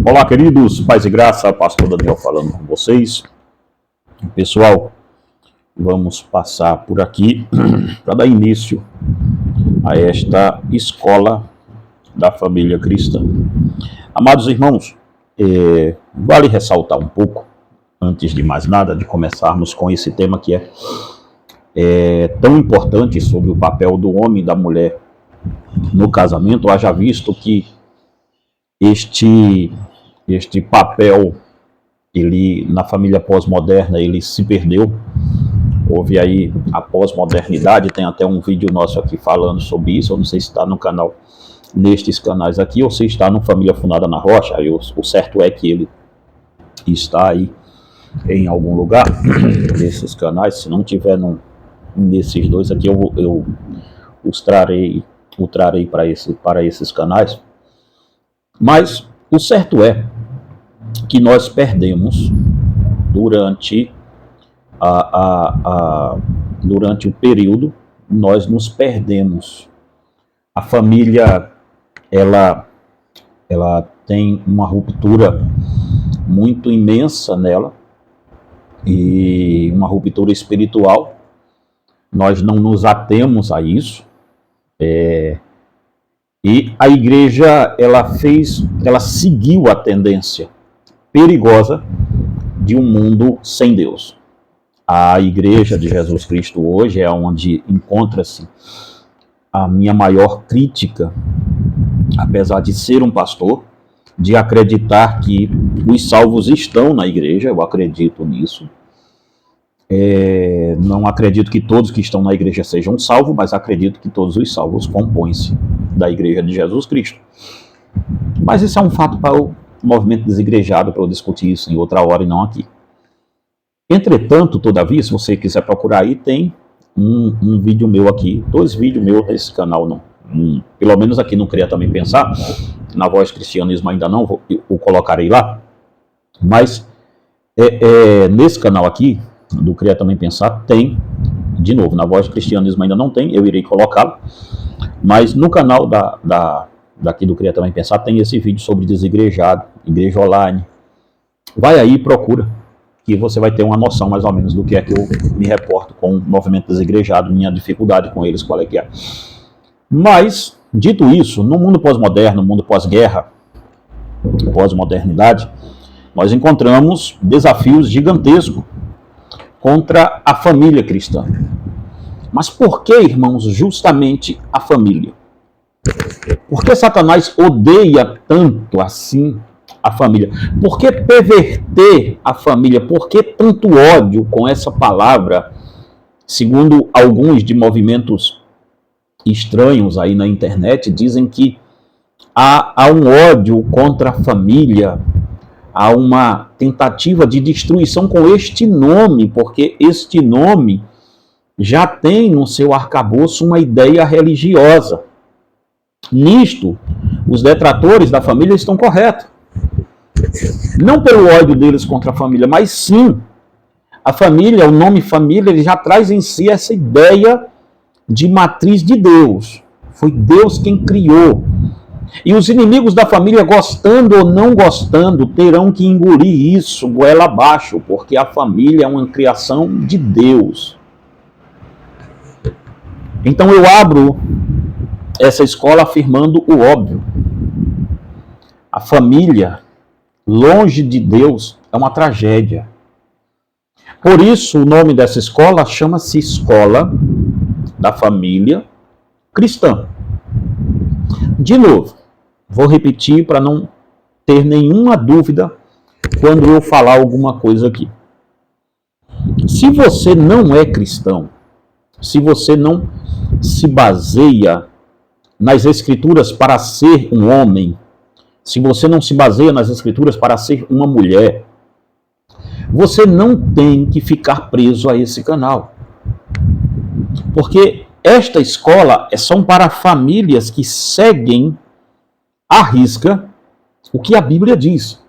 Olá, queridos, paz e graça, pastor Daniel falando com vocês. Pessoal, vamos passar por aqui para dar início a esta escola da família cristã. Amados irmãos, vale ressaltar um pouco, antes de mais nada, de começarmos com esse tema que é tão importante sobre o papel do homem e da mulher no casamento, haja visto que este papel, ele, na família pós-moderna, ele se perdeu. Houve aí a pós-modernidade, tem até um vídeo nosso aqui falando sobre isso. Eu não sei se está no canal, nestes canais aqui, ou se está no Família Fundada na Rocha. Aí o certo é que ele está aí em algum lugar desses canais. Se não tiver nesses dois aqui, eu os trarei para esses canais. Mas o certo é que nós perdemos durante o período, nós nos perdemos. A família, ela tem uma ruptura muito imensa nela, e uma ruptura espiritual. Nós não nos atemos a isso. E a igreja, ela seguiu a tendência perigosa de um mundo sem Deus. A igreja de Jesus Cristo hoje é onde encontra-se a minha maior crítica, apesar de ser um pastor, de acreditar que os salvos estão na igreja. Eu acredito nisso. Não acredito que todos que estão na igreja sejam salvos, mas acredito que todos os salvos compõem-se da igreja de Jesus Cristo. Mas isso é um fato para o movimento desigrejado, para eu discutir isso em outra hora e não aqui. Entretanto, todavia, se você quiser procurar aí, tem um vídeo meu aqui, 2 vídeos meus nesse canal, não. Pelo menos aqui no Cria Também Pensar, na Voz Cristianismo ainda não, eu colocarei lá. Mas nesse canal aqui, do Cria Também Pensar, tem, de novo, na Voz Cristianismo ainda não tem, eu irei colocá-lo. Mas no canal daqui do Cria Também Pensar tem esse vídeo sobre desigrejado, igreja online. Vai aí e procura, que você vai ter uma noção mais ou menos do que é que eu me reporto com o movimento desigrejado, minha dificuldade com eles, qual é que é. Mas, dito isso, no mundo pós-moderno, no mundo pós-guerra, pós-modernidade, nós encontramos desafios gigantescos contra a família cristã. Mas por que, irmãos, justamente a família? Por que Satanás odeia tanto assim a família? Por que perverter a família? Por que tanto ódio com essa palavra? Segundo alguns de movimentos estranhos aí na internet, dizem que há um ódio contra a família, há uma tentativa de destruição com este nome, porque este nome já tem no seu arcabouço uma ideia religiosa. Nisto, os detratores da família estão corretos. Não pelo ódio deles contra a família, mas sim, a família, o nome família, ele já traz em si essa ideia de matriz de Deus. Foi Deus quem criou. E os inimigos da família, gostando ou não gostando, terão que engolir isso goela abaixo, porque a família é uma criação de Deus. Então eu abro essa escola afirmando o óbvio. A família, longe de Deus, é uma tragédia. Por isso o nome dessa escola chama-se Escola da Família Cristã. De novo, vou repetir para não ter nenhuma dúvida quando eu falar alguma coisa aqui. Se você não é cristão, se você não se baseia nas Escrituras para ser um homem, se você não se baseia nas Escrituras para ser uma mulher, você não tem que ficar preso a esse canal. Porque esta escola são para famílias que seguem à risca o que a Bíblia diz.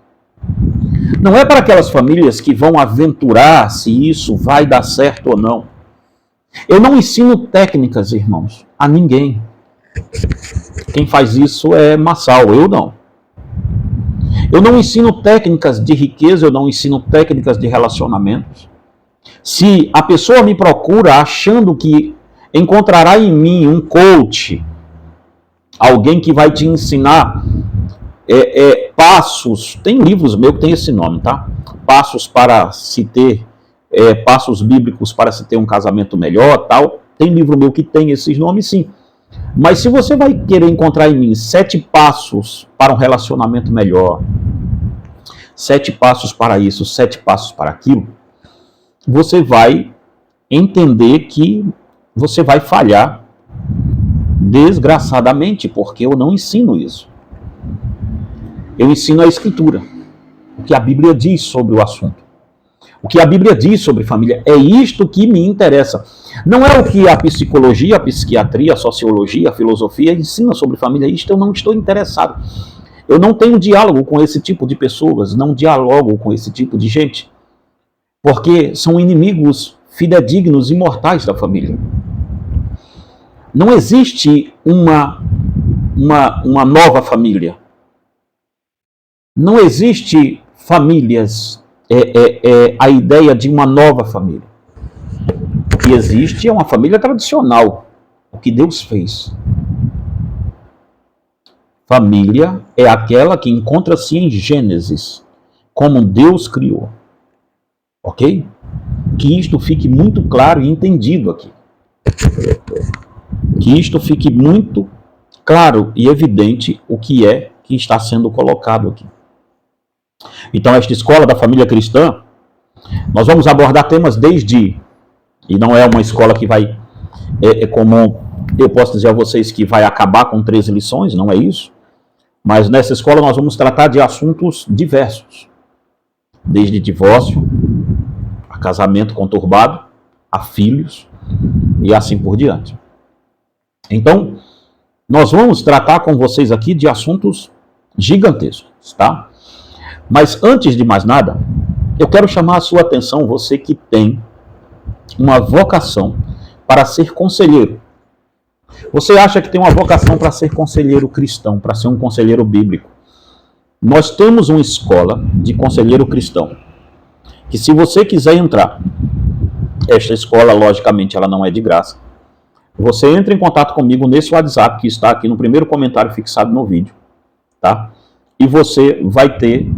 Não é para aquelas famílias que vão aventurar se isso vai dar certo ou não. Eu não ensino técnicas, irmãos, a ninguém. Quem faz isso é Massal, eu não. Eu não ensino técnicas de riqueza, eu não ensino técnicas de relacionamentos. Se a pessoa me procura achando que encontrará em mim um coach, alguém que vai te ensinar passos, tem livros meus que tem esse nome, tá? Passos para se ter, passos bíblicos para se ter um casamento melhor, tal. Tem livro meu que tem esses nomes, sim. Mas se você vai querer encontrar em mim 7 passos para um relacionamento melhor, 7 passos para isso, 7 passos para aquilo, você vai entender que você vai falhar desgraçadamente, porque eu não ensino isso. Eu ensino a Escritura, o que a Bíblia diz sobre o assunto. O que a Bíblia diz sobre família, é isto que me interessa. Não é o que a psicologia, a psiquiatria, a sociologia, a filosofia ensina sobre família. Isto eu não estou interessado. Eu não tenho diálogo com esse tipo de pessoas, não dialogo com esse tipo de gente, porque são inimigos fidedignos e mortais da família. Não existe uma nova família. Não existe famílias, a ideia de uma nova família. O que existe é uma família tradicional, o que Deus fez. Família é aquela que encontra-se em Gênesis, como Deus criou. Ok? Que isto fique muito claro e entendido aqui. Que isto fique muito claro e evidente o que é que está sendo colocado aqui. Então, esta escola da família cristã, nós vamos abordar temas e não é uma escola que vai, como eu posso dizer a vocês, que vai acabar com 13 lições, não é isso. Mas nessa escola nós vamos tratar de assuntos diversos. Desde divórcio, a casamento conturbado, a filhos e assim por diante. Então, nós vamos tratar com vocês aqui de assuntos gigantescos, tá? Mas antes de mais nada, eu quero chamar a sua atenção, você que tem uma vocação para ser conselheiro. Você acha que tem uma vocação para ser conselheiro cristão, para ser um conselheiro bíblico? Nós temos uma escola de conselheiro cristão, que se você quiser entrar, esta escola, logicamente, ela não é de graça. Você entra em contato comigo nesse WhatsApp que está aqui no primeiro comentário fixado no vídeo, tá? E você vai ter,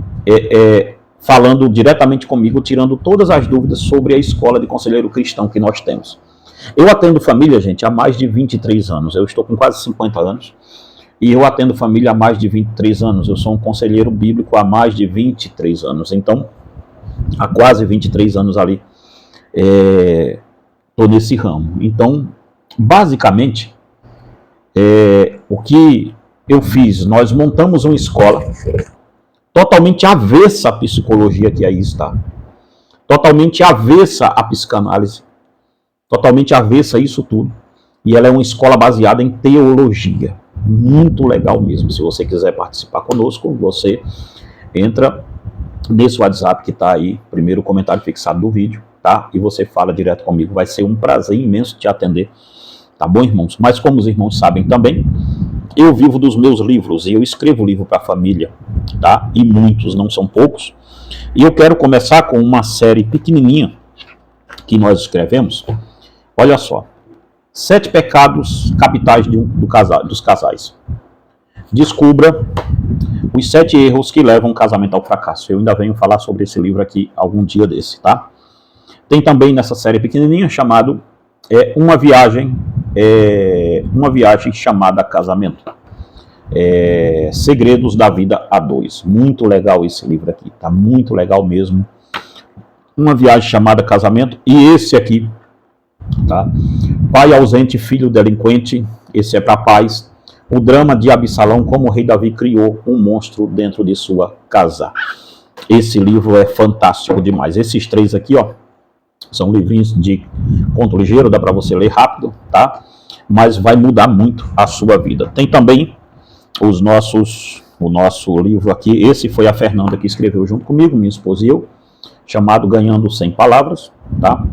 falando diretamente comigo, tirando todas as dúvidas sobre a escola de conselheiro cristão que nós temos. Eu atendo família, gente, há mais de 23 anos. Eu estou com quase 50 anos e eu atendo família há mais de 23 anos. Eu sou um conselheiro bíblico há mais de 23 anos. Então, há quase 23 anos ali, estou nesse ramo. Então, basicamente, o que eu fiz, nós montamos uma escola totalmente avessa à psicologia que aí está, totalmente avessa à psicanálise, totalmente avessa a isso tudo. E ela é uma escola baseada em teologia. Muito legal mesmo. Se você quiser participar conosco, você entra nesse WhatsApp que está aí, primeiro comentário fixado do vídeo, tá? E você fala direto comigo. Vai ser um prazer imenso te atender. Tá bom, irmãos? Mas como os irmãos sabem também, eu vivo dos meus livros e eu escrevo livro para a família, tá? E muitos, não são poucos. E eu quero começar com uma série pequenininha que nós escrevemos. Olha só, 7 pecados capitais dos casais. Descubra os 7 erros que levam o casamento ao fracasso. Eu ainda venho falar sobre esse livro aqui algum dia desse, tá? Tem também nessa série pequenininha chamado uma viagem chamada casamento. Segredos da vida a dois. Muito legal esse livro aqui, tá? Muito legal mesmo. Uma viagem chamada casamento. E esse aqui, tá? Pai ausente, filho delinquente. Esse é para pais. O drama de Absalão, como o rei Davi criou um monstro dentro de sua casa. Esse livro é fantástico demais. Esses 3 aqui, ó, são livrinhos de conto ligeiro, dá para você ler rápido, tá? Mas vai mudar muito a sua vida. Tem também o nosso livro aqui. Esse foi a Fernanda que escreveu junto comigo, minha esposa e eu, chamado Ganhando 100 Palavras, tá?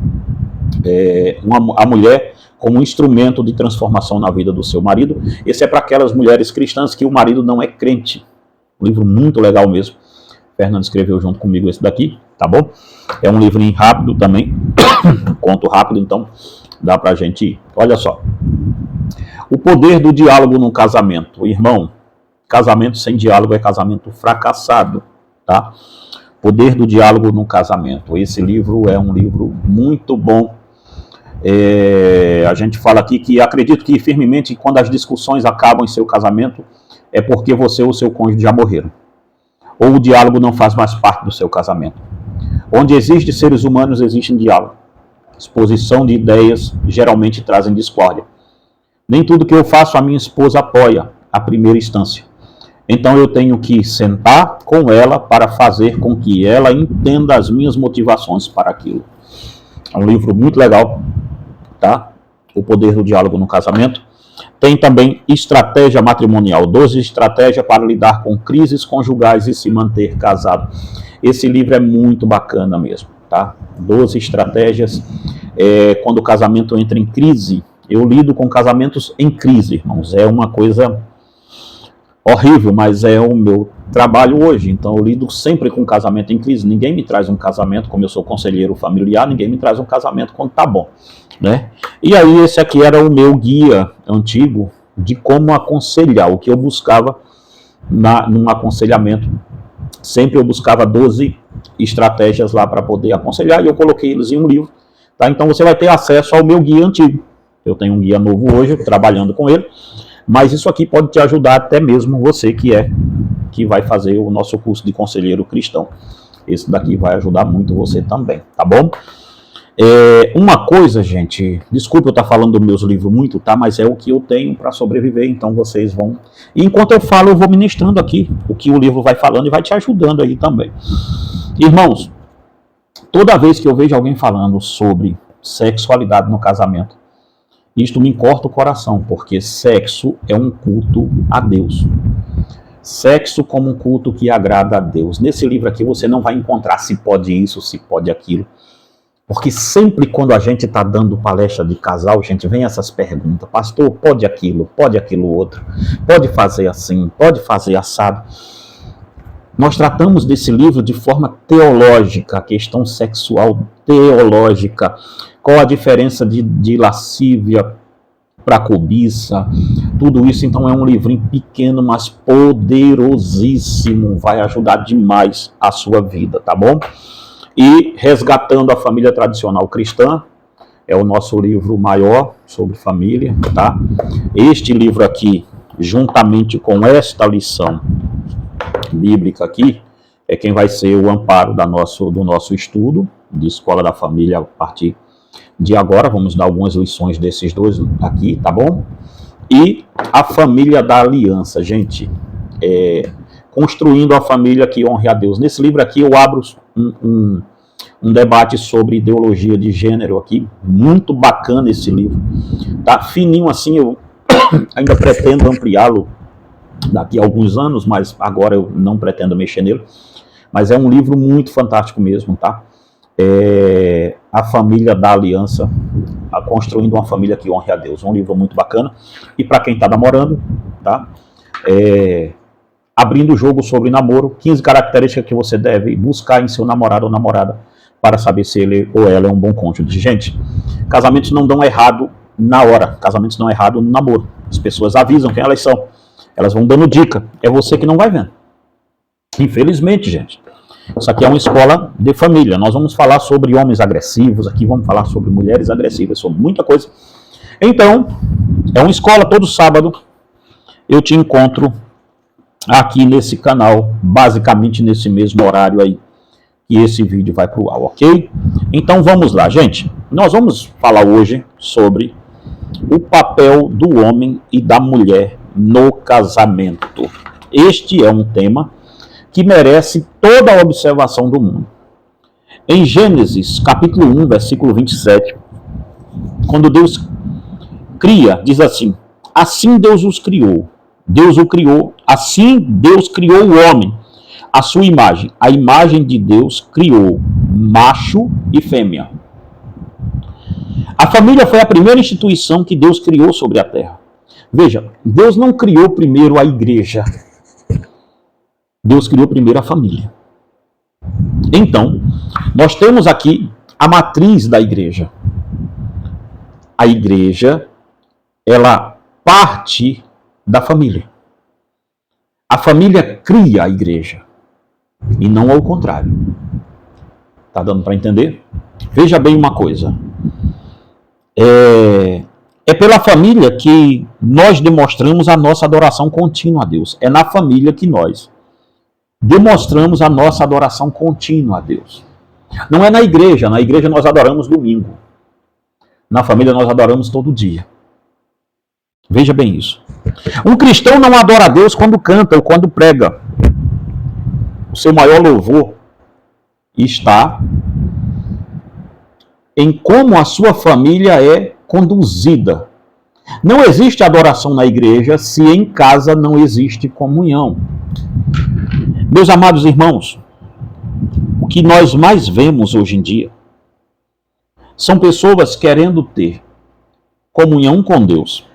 A mulher como um instrumento de transformação na vida do seu marido. Esse é para aquelas mulheres cristãs que o marido não é crente. Um livro muito legal mesmo. Fernando escreveu junto comigo esse daqui, tá bom? É um livrinho rápido também, conto rápido, então dá pra gente ir. Olha só. O poder do diálogo no casamento. Irmão, casamento sem diálogo é casamento fracassado, tá? Poder do diálogo no casamento. Esse livro é um livro muito bom. A gente fala aqui que acredito que firmemente que quando as discussões acabam em seu casamento é porque você ou seu cônjuge já morreram. Ou o diálogo não faz mais parte do seu casamento. Onde existem seres humanos, existe diálogo. Exposição de ideias geralmente trazem discórdia. Nem tudo que eu faço a minha esposa apoia a primeira instância. Então eu tenho que sentar com ela para fazer com que ela entenda as minhas motivações para aquilo. É um livro muito legal, tá? O poder do diálogo no casamento. Tem também Estratégia Matrimonial, 12 estratégias para lidar com crises conjugais e se manter casado. Esse livro é muito bacana mesmo, tá? 12 estratégias quando o casamento entra em crise. Eu lido com casamentos em crise, irmãos. É uma coisa horrível, mas é o meu trabalho hoje. Então eu lido sempre com casamento em crise. Ninguém me traz um casamento, como eu sou conselheiro familiar, ninguém me traz um casamento quando tá bom, né? E aí esse aqui era o meu guia antigo de como aconselhar, o que eu buscava num aconselhamento. Sempre eu buscava 12 estratégias lá para poder aconselhar e eu coloquei eles em um livro, tá? Então você vai ter acesso ao meu guia antigo. Eu tenho um guia novo hoje, trabalhando com ele, mas isso aqui pode te ajudar até mesmo você que vai fazer o nosso curso de conselheiro cristão. Esse daqui vai ajudar muito você também, tá bom? Uma coisa, gente, desculpa eu estar falando dos meus livros muito, tá? Mas é o que eu tenho para sobreviver, então vocês vão... E enquanto eu falo, eu vou ministrando aqui o que o livro vai falando e vai te ajudando aí também. Irmãos, toda vez que eu vejo alguém falando sobre sexualidade no casamento, isto me corta o coração, porque sexo é um culto a Deus. Sexo como um culto que agrada a Deus. Nesse livro aqui você não vai encontrar se pode isso, se pode aquilo. Porque sempre quando a gente está dando palestra de casal, gente, vem essas perguntas. Pastor, pode aquilo outro? Pode fazer assim? Pode fazer assado? Nós tratamos desse livro de forma teológica, a questão sexual teológica. Qual a diferença de lascívia para cobiça? Tudo isso, então, é um livrinho pequeno, mas poderosíssimo. Vai ajudar demais a sua vida, tá bom? E Resgatando a Família Tradicional Cristã é o nosso livro maior sobre família, tá? Este livro aqui, juntamente com esta lição bíblica aqui, é quem vai ser o amparo do nosso estudo de Escola da Família a partir de agora. Vamos dar algumas lições desses dois aqui, tá bom? E A Família da Aliança, gente, construindo a família que honre a Deus. Nesse livro aqui eu abro um debate sobre ideologia de gênero aqui, muito bacana esse livro, tá? Fininho assim, eu ainda pretendo ampliá-lo daqui a alguns anos, mas agora eu não pretendo mexer nele, mas é um livro muito fantástico mesmo, tá? A Família da Aliança, construindo uma família que honre a Deus, um livro muito bacana, e para quem está namorando, tá? Abrindo o jogo sobre namoro, 15 características que você deve buscar em seu namorado ou namorada para saber se ele ou ela é um bom cônjuge. Gente, casamentos não dão errado na hora, casamentos dão errado no namoro. As pessoas avisam quem elas são, elas vão dando dica, é você que não vai vendo. Infelizmente, gente, isso aqui é uma escola de família. Nós vamos falar sobre homens agressivos, aqui vamos falar sobre mulheres agressivas, sobre muita coisa. Então, é uma escola, todo sábado eu te encontro aqui nesse canal, basicamente nesse mesmo horário aí, que esse vídeo vai pro ar, ok? Então vamos lá, gente. Nós vamos falar hoje sobre o papel do homem e da mulher no casamento. Este é um tema que merece toda a observação do mundo. Em Gênesis, capítulo 1, versículo 27, quando Deus cria, diz assim: assim Deus os criou. Deus o criou, assim Deus criou o homem, a sua imagem. A imagem de Deus criou, macho e fêmea. A família foi a primeira instituição que Deus criou sobre a terra. Veja, Deus não criou primeiro a igreja. Deus criou primeiro a família. Então, nós temos aqui a matriz da igreja. A igreja, ela parte da família. A família cria a igreja, e não ao contrário. Tá dando para entender? Veja bem uma coisa. É pela família que nós demonstramos a nossa adoração contínua a Deus. É na família que nós demonstramos a nossa adoração contínua a Deus. Não é na igreja nós adoramos domingo. Na família nós adoramos todo dia. Veja bem isso. Um cristão não adora a Deus quando canta ou quando prega. O seu maior louvor está em como a sua família é conduzida. Não existe adoração na igreja se em casa não existe comunhão. Meus amados irmãos, o que nós mais vemos hoje em dia são pessoas querendo ter comunhão com Deus,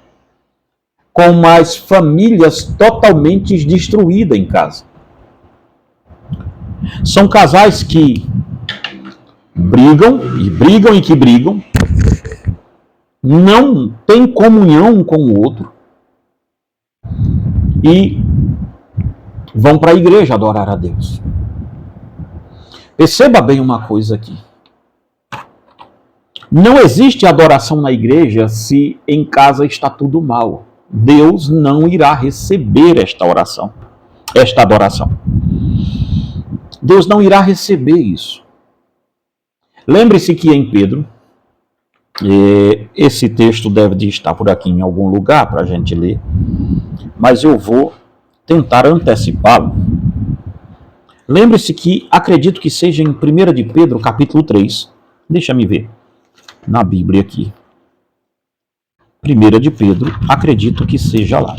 com as famílias totalmente destruídas em casa. São casais que brigam, não têm comunhão um com o outro e vão para a igreja adorar a Deus. Perceba bem uma coisa aqui. Não existe adoração na igreja se em casa está tudo mal. Deus não irá receber esta adoração. Deus não irá receber isso. Lembre-se que em Pedro, esse texto deve de estar por aqui em algum lugar para a gente ler, mas eu vou tentar antecipá-lo. Lembre-se que, acredito que seja em 1 de Pedro, capítulo 3. Deixa-me ver na Bíblia aqui. 1 de Pedro, acredito que seja lá.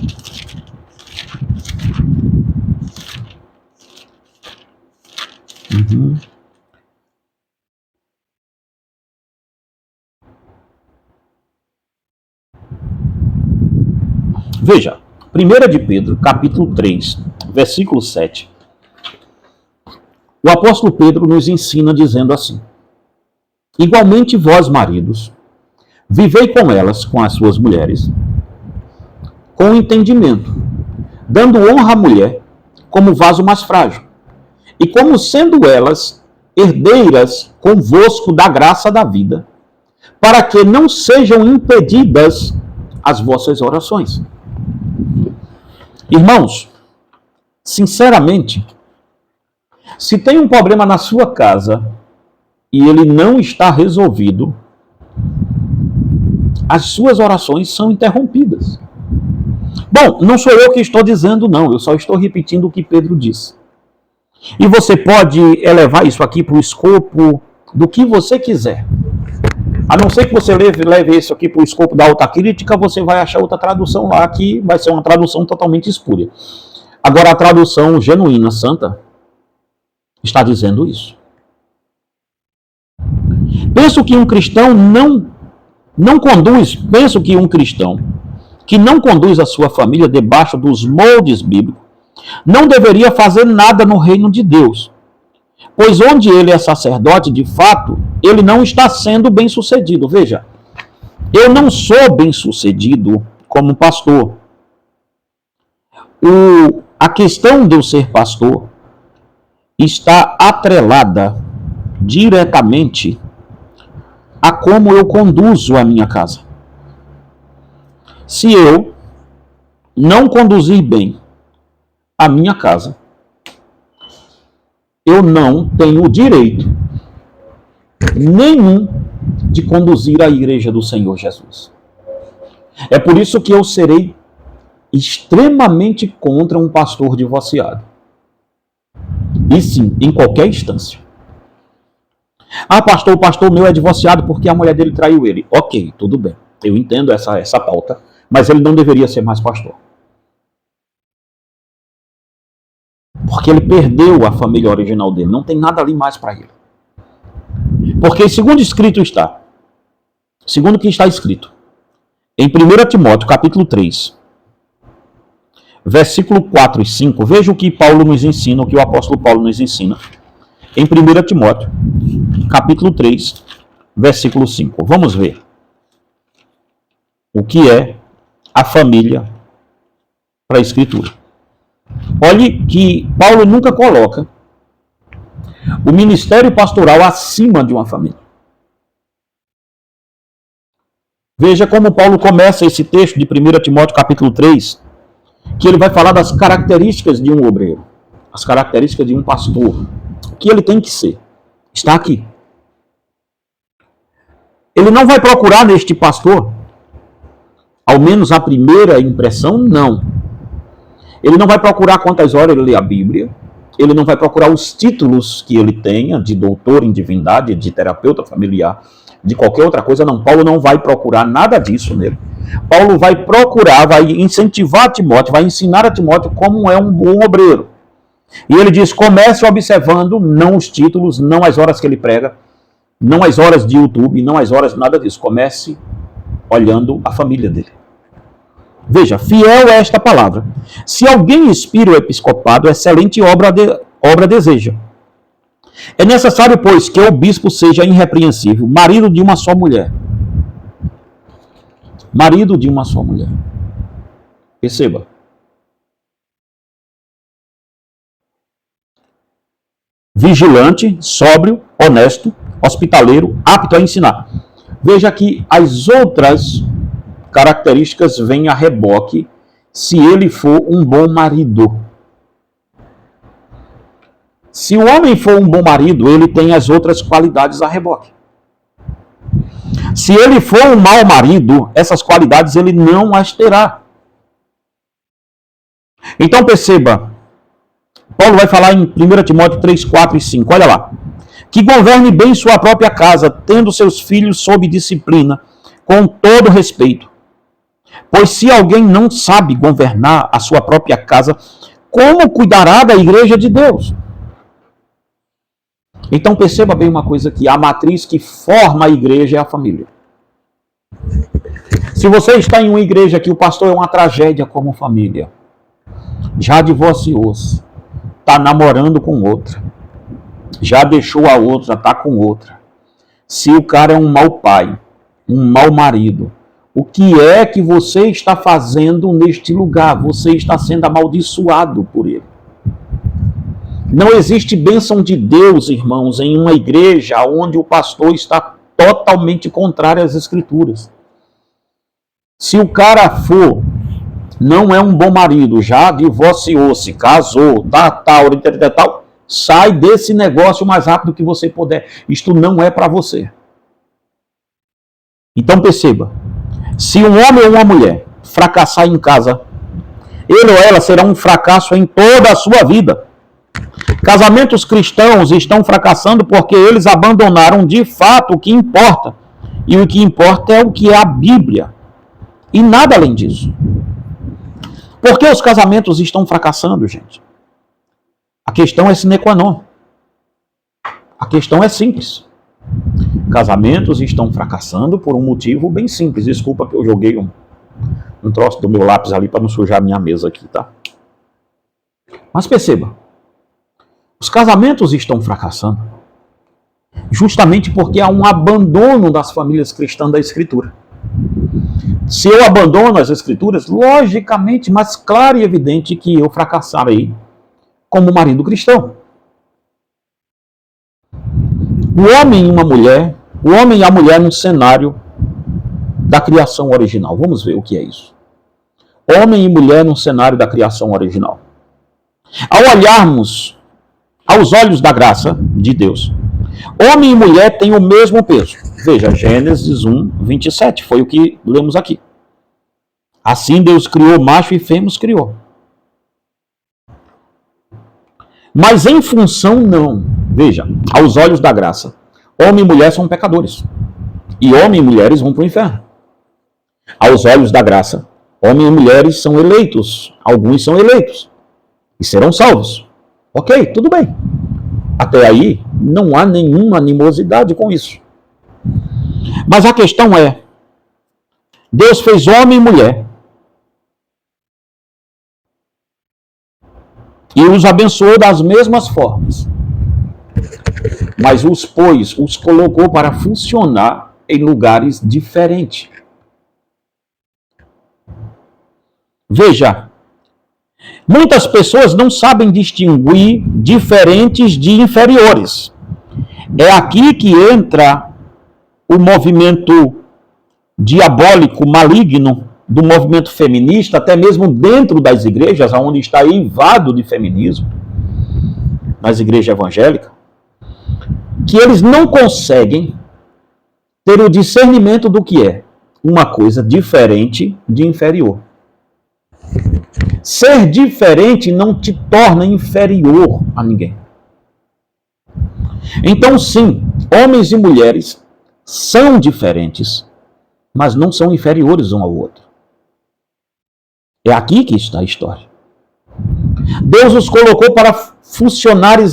Veja, 1 de Pedro, capítulo 3, versículo 7. O apóstolo Pedro nos ensina dizendo assim: igualmente vós, maridos, vivei com elas, com as suas mulheres, com entendimento, dando honra à mulher como vaso mais frágil, e como sendo elas herdeiras convosco da graça da vida, para que não sejam impedidas as vossas orações. Irmãos, sinceramente, se tem um problema na sua casa e ele não está resolvido, as suas orações são interrompidas. Bom, não sou eu que estou dizendo, não. Eu só estou repetindo o que Pedro disse. E você pode elevar isso aqui para o escopo do que você quiser. A não ser que você leve isso aqui para o escopo da autocrítica, você vai achar outra tradução lá que vai ser uma tradução totalmente espúria. Agora, a tradução genuína, santa, está dizendo isso. Penso que um cristão penso que um cristão que não conduz a sua família debaixo dos moldes bíblicos não deveria fazer nada no reino de Deus, pois onde ele é sacerdote, de fato, ele não está sendo bem-sucedido. Veja, eu não sou bem-sucedido como pastor. A questão de eu ser pastor está atrelada diretamente a como eu conduzo a minha casa. Se eu não conduzir bem a minha casa, eu não tenho direito nenhum de conduzir a igreja do Senhor Jesus. É por isso que eu serei extremamente contra um pastor divorciado. E sim, em qualquer instância. Ah, pastor, o pastor meu é divorciado porque a mulher dele traiu ele. Ok, tudo bem. Eu entendo essa pauta, mas ele não deveria ser mais pastor. Porque ele perdeu a família original dele. Não tem nada ali mais para ele. Porque segundo o que está escrito, em 1 Timóteo, capítulo 3, versículo 4 e 5, veja o que Paulo nos ensina, o que o apóstolo Paulo nos ensina. em 1 Timóteo, capítulo 3, versículo 5. Vamos ver o que é a família para a Escritura. Olhe que Paulo nunca coloca o ministério pastoral acima de uma família. Veja como Paulo começa esse texto de 1 Timóteo capítulo 3, que ele vai falar das características de um obreiro, as características de um pastor, o que ele tem que ser. Está aqui. Ele não vai procurar neste pastor, ao menos a primeira impressão, não. Ele não vai procurar quantas horas ele lê a Bíblia, ele não vai procurar os títulos que ele tenha, de doutor em divindade, de terapeuta familiar, de qualquer outra coisa, não. Paulo não vai procurar nada disso nele. Paulo vai procurar, vai incentivar Timóteo, vai ensinar a Timóteo como é um bom obreiro. E ele diz, comece observando, não os títulos, não as horas que ele prega, não as horas de YouTube, não as horas, nada disso. Comece olhando a família dele. Veja, fiel é esta palavra. Se alguém inspira o episcopado, excelente obra deseja. É necessário, pois, que o bispo seja irrepreensível, marido de uma só mulher. Marido de uma só mulher. Perceba. Vigilante, sóbrio, honesto, hospitaleiro, apto a ensinar. Veja que as outras características vêm a reboque se ele for um bom marido. Se o homem for um bom marido, ele tem as outras qualidades a reboque. Se ele for um mau marido, essas qualidades ele não as terá. Então perceba, Paulo vai falar em 1 Timóteo 3, 4 e 5, olha lá. Que governe bem sua própria casa, tendo seus filhos sob disciplina, com todo respeito. Pois se alguém não sabe governar a sua própria casa, como cuidará da igreja de Deus? Então perceba bem uma coisa aqui, a matriz que forma a igreja é a família. Se você está em uma igreja que o pastor é uma tragédia como família, já divorciou-se, está namorando com outra, já deixou a outra, está com outra. Se o cara é um mau pai, um mau marido, o que é que você está fazendo neste lugar? Você está sendo amaldiçoado por ele. Não existe bênção de Deus, irmãos, em uma igreja onde o pastor está totalmente contrário às Escrituras. Se o cara não é um bom marido, já divorciou-se, casou, tal, sai desse negócio o mais rápido que você puder. Isto não é para você. Então perceba, se um homem ou uma mulher fracassar em casa, ele ou ela será um fracasso em toda a sua vida. Casamentos cristãos estão fracassando porque eles abandonaram de fato o que importa. E o que importa é o que é a Bíblia. E nada além disso. Por que os casamentos estão fracassando, gente? A questão é sine qua non. A questão é simples. Casamentos estão fracassando por um motivo bem simples. Desculpa que eu joguei um troço do meu lápis ali para não sujar a minha mesa aqui, tá? Mas perceba, os casamentos estão fracassando justamente porque há um abandono das famílias cristãs da Escritura. Se eu abandono as Escrituras, logicamente, mas claro e evidente que eu fracassarei como marido cristão. O homem e uma mulher, o homem e a mulher num cenário da criação original. Vamos ver o que é isso. Homem e mulher num cenário da criação original. Ao olharmos aos olhos da graça de Deus, homem e mulher têm o mesmo peso. Veja, Gênesis 1, 27, foi o que lemos aqui. Assim Deus criou macho e fêmea, criou. Mas em função não. Veja, aos olhos da graça, homem e mulher são pecadores. E homem e mulheres vão para o inferno. Aos olhos da graça, homem e mulheres são eleitos. Alguns são eleitos. E serão salvos. Ok, tudo bem. Até aí, não há nenhuma animosidade com isso. Mas a questão é, Deus fez homem e mulher e os abençoou das mesmas formas. mas os colocou para funcionar em lugares diferentes. Veja, muitas pessoas não sabem distinguir diferentes de inferiores. É aqui que entra o movimento diabólico, maligno, do movimento feminista, até mesmo dentro das igrejas, onde está eivado de feminismo, nas igrejas evangélicas, que eles não conseguem ter o discernimento do que é uma coisa diferente de inferior. Ser diferente não te torna inferior a ninguém. Então, sim, homens e mulheres são diferentes, mas não são inferiores um ao outro. É aqui que está a história. Deus os colocou para funcionarem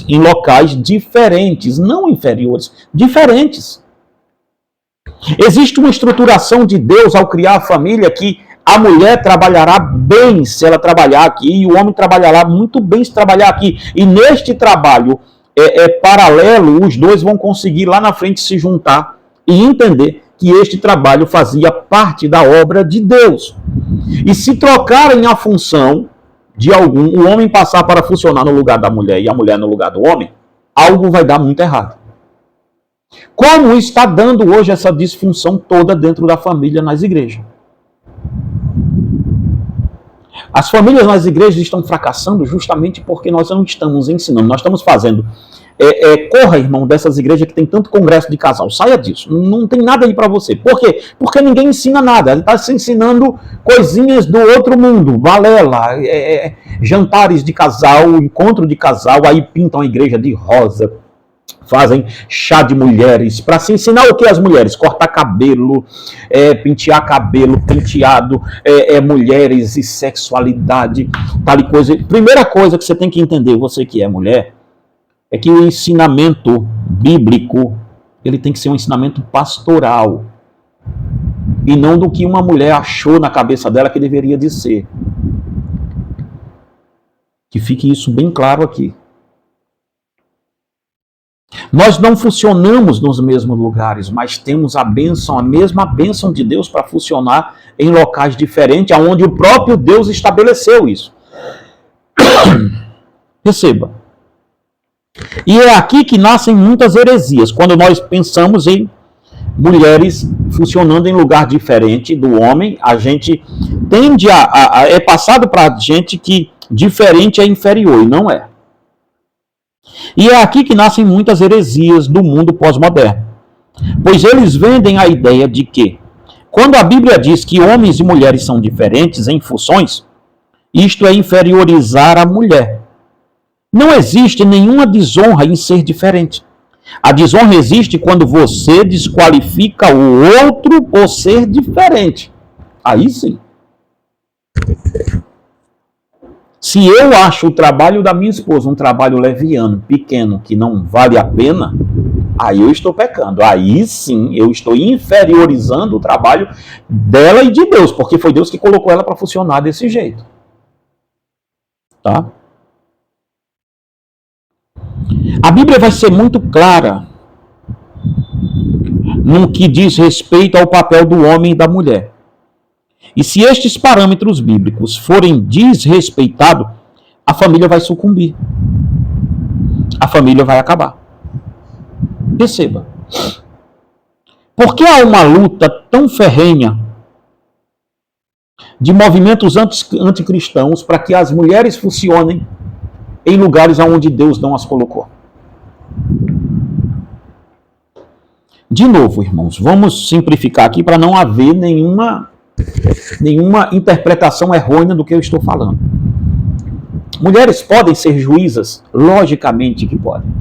em locais diferentes, não inferiores, diferentes. Existe uma estruturação de Deus ao criar a família que a mulher trabalhará bem se ela trabalhar aqui e o homem trabalhará muito bem se trabalhar aqui. E neste trabalho paralelo, os dois vão conseguir lá na frente se juntar e entender que este trabalho fazia parte da obra de Deus. E se trocarem a função de algum, o homem passar para funcionar no lugar da mulher e a mulher no lugar do homem, algo vai dar muito errado. Como está dando hoje essa disfunção toda dentro da família nas igrejas? As famílias nas igrejas estão fracassando justamente porque nós não estamos ensinando, nós estamos fazendo. Corra, irmão, dessas igrejas que tem tanto congresso de casal, saia disso, não tem nada aí para você. Por quê? Porque ninguém ensina nada, ele está se ensinando coisinhas do outro mundo, balela, jantares de casal, encontro de casal, aí pintam a igreja de rosa, fazem chá de mulheres, para se ensinar o que as mulheres? Cortar cabelo, pentear cabelo, penteado, mulheres e sexualidade, tal e coisa. Primeira coisa que você tem que entender, você que é mulher, é que o ensinamento bíblico, ele tem que ser um ensinamento pastoral, e não do que uma mulher achou na cabeça dela que deveria de ser. Que fique isso bem claro aqui. Nós não funcionamos nos mesmos lugares, mas temos a mesma bênção de Deus para funcionar em locais diferentes, onde o próprio Deus estabeleceu isso. Receba. E é aqui que nascem muitas heresias, quando nós pensamos em mulheres funcionando em lugar diferente do homem, a gente tende é passado para a gente que diferente é inferior, e não é. E é aqui que nascem muitas heresias do mundo pós-moderno, pois eles vendem a ideia de que, quando a Bíblia diz que homens e mulheres são diferentes em funções, isto é inferiorizar a mulher. Não existe nenhuma desonra em ser diferente. A desonra existe quando você desqualifica o outro por ser diferente. Aí sim. Se eu acho o trabalho da minha esposa um trabalho leviano, pequeno, que não vale a pena, aí eu estou pecando. Aí sim eu estou inferiorizando o trabalho dela e de Deus, porque foi Deus que colocou ela para funcionar desse jeito. Tá? A Bíblia vai ser muito clara no que diz respeito ao papel do homem e da mulher. E se estes parâmetros bíblicos forem desrespeitados, a família vai sucumbir. A família vai acabar. Perceba. Por que há uma luta tão ferrenha de movimentos anticristãos para que as mulheres funcionem em lugares onde Deus não as colocou? De novo, irmãos, vamos simplificar aqui para não haver nenhuma interpretação errônea do que eu estou falando. Mulheres podem ser juízas? Logicamente que podem.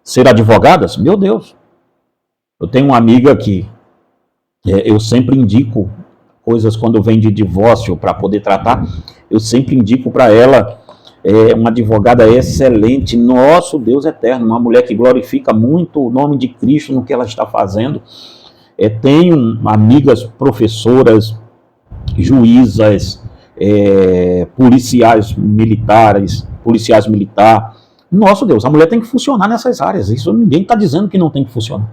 Ser advogadas? Meu Deus. Eu tenho uma amiga que eu sempre indico coisas quando vem de divórcio para poder tratar, eu sempre indico para ela uma advogada excelente, nosso Deus eterno, uma mulher que glorifica muito o nome de Cristo no que ela está fazendo. Tenho amigas professoras, juízas, policiais militares, Nosso Deus, a mulher tem que funcionar nessas áreas. Isso ninguém está dizendo que não tem que funcionar.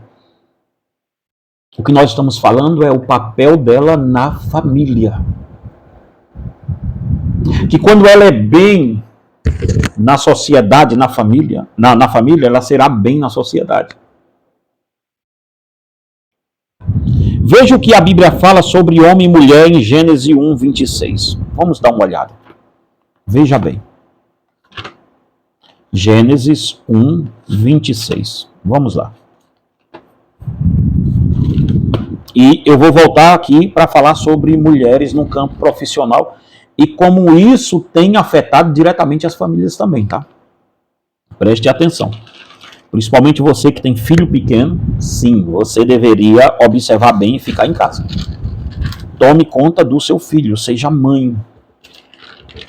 O que nós estamos falando é o papel dela na família. Que quando ela é bem na sociedade, na família, ela será bem na sociedade. Veja o que a Bíblia fala sobre homem e mulher em Gênesis 1, 26. Vamos dar uma olhada. Veja bem. Gênesis 1, 26. Vamos lá. E eu vou voltar aqui para falar sobre mulheres no campo profissional e como isso tem afetado diretamente as famílias também, tá? Preste atenção. Principalmente você que tem filho pequeno, sim, você deveria observar bem e ficar em casa. Tome conta do seu filho, seja mãe.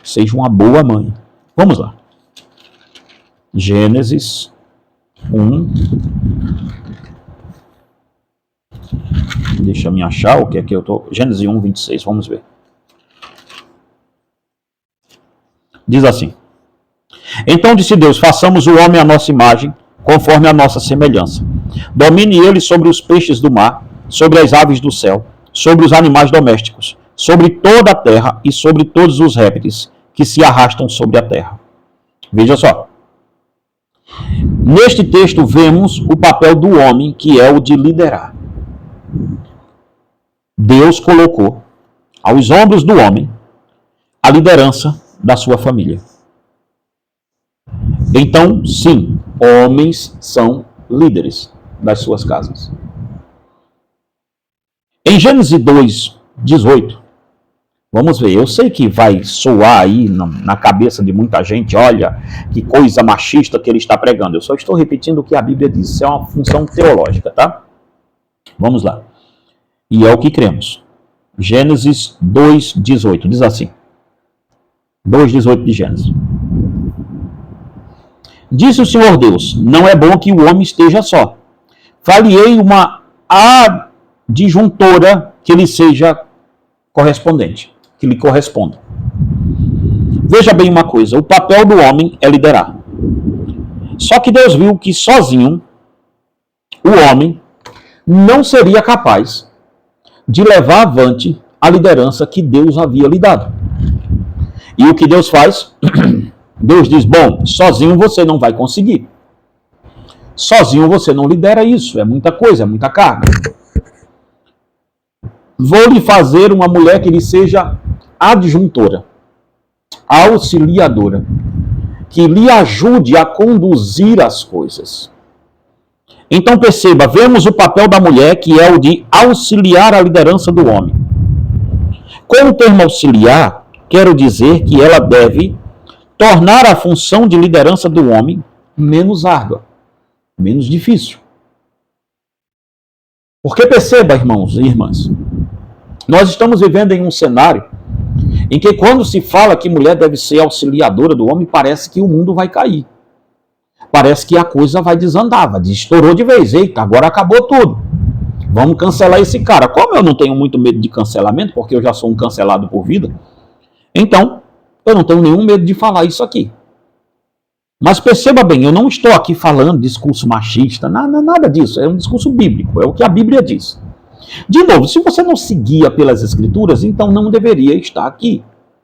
Seja uma boa mãe. Vamos lá. Gênesis 1. Deixa eu me achar o que é que eu tô. Gênesis 1, 26, vamos ver. Diz assim: Então disse Deus: façamos o homem à nossa imagem, conforme a nossa semelhança. Domine ele sobre os peixes do mar, sobre as aves do céu, sobre os animais domésticos, sobre toda a terra e sobre todos os répteis que se arrastam sobre a terra. Veja só. Neste texto vemos o papel do homem, que é o de liderar. Deus colocou aos ombros do homem a liderança da sua família. Então, sim, homens são líderes das suas casas. Em Gênesis 2, 18, vamos ver, eu sei que vai soar aí na cabeça de muita gente, olha, que coisa machista que ele está pregando. Eu só estou repetindo o que a Bíblia diz, isso é uma função teológica, tá? Vamos lá. E é o que cremos. Gênesis 2, 18, diz assim. 2, 18 de Gênesis. Disse o Senhor Deus, não é bom que o homem esteja só. Far-lhe-ei uma adjuntora que lhe seja correspondente, que lhe corresponda. Veja bem uma coisa, o papel do homem é liderar. Só que Deus viu que sozinho o homem não seria capaz de levar avante a liderança que Deus havia lhe dado. E o que Deus faz? Deus diz, bom, sozinho você não vai conseguir. Sozinho você não lidera isso, é muita coisa, é muita carga. Vou lhe fazer uma mulher que lhe seja adjuntora, auxiliadora, que lhe ajude a conduzir as coisas. Então perceba, vemos o papel da mulher, que é o de auxiliar a liderança do homem. Com o termo auxiliar, quero dizer que ela deve tornar a função de liderança do homem menos árdua, menos difícil. Porque perceba, irmãos e irmãs, nós estamos vivendo em um cenário em que quando se fala que mulher deve ser auxiliadora do homem, parece que o mundo vai cair. Parece que a coisa vai desandar, estourou de vez. Eita, agora acabou tudo. Vamos cancelar esse cara. Como eu não tenho muito medo de cancelamento, porque eu já sou um cancelado por vida, então eu não tenho nenhum medo de falar isso aqui. Mas perceba bem, eu não estou aqui falando discurso machista, nada disso. É um discurso bíblico, é o que a Bíblia diz. De novo, se você não seguia pelas Escrituras, então não deveria estar aqui.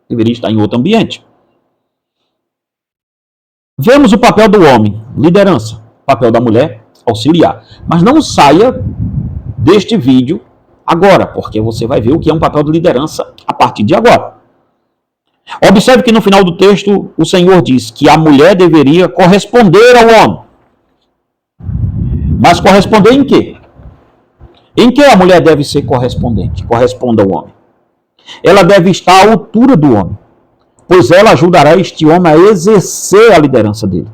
Deveria estar em outro ambiente. Vemos o papel do homem, liderança. O papel da mulher, auxiliar. Mas não saia deste vídeo agora, porque você vai ver o que é um papel de liderança a partir de agora. Observe que no final do texto o Senhor diz que a mulher deveria corresponder ao homem. Mas corresponder em quê? Em que a mulher deve ser correspondente? Corresponda ao homem. Ela deve estar à altura do homem, pois ela ajudará este homem a exercer a liderança dele.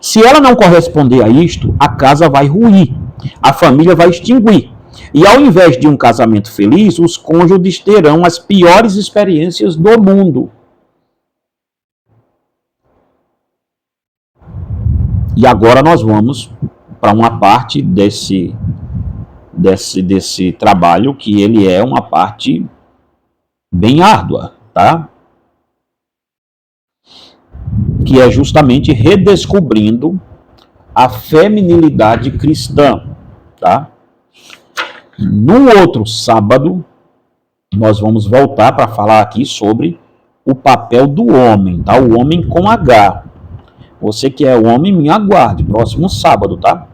Se ela não corresponder a isto, a casa vai ruir, a família vai extinguir. E ao invés de um casamento feliz, os cônjuges terão as piores experiências do mundo. E agora nós vamos para uma parte desse trabalho que ele é uma parte bem árdua, tá? que é justamente redescobrindo a feminilidade cristã, tá? No outro sábado, nós vamos voltar para falar aqui sobre o papel do homem, tá? O homem com H. Você que é homem, me aguarde, próximo sábado, tá?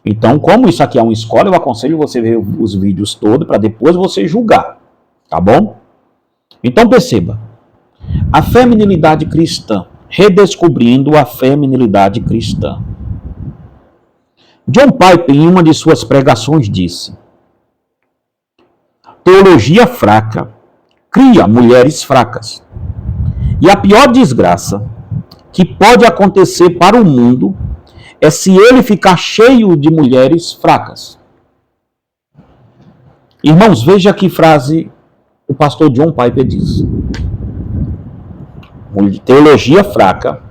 Então, como isso aqui é uma escola, eu aconselho você ver os vídeos todos para depois você julgar, tá bom? Então perceba, a feminilidade cristã, redescobrindo a feminilidade cristã. John Piper, em uma de suas pregações, disse: teologia fraca cria mulheres fracas. E a pior desgraça que pode acontecer para o mundo é se ele ficar cheio de mulheres fracas. Irmãos, veja que frase o pastor John Piper diz. Teologia fraca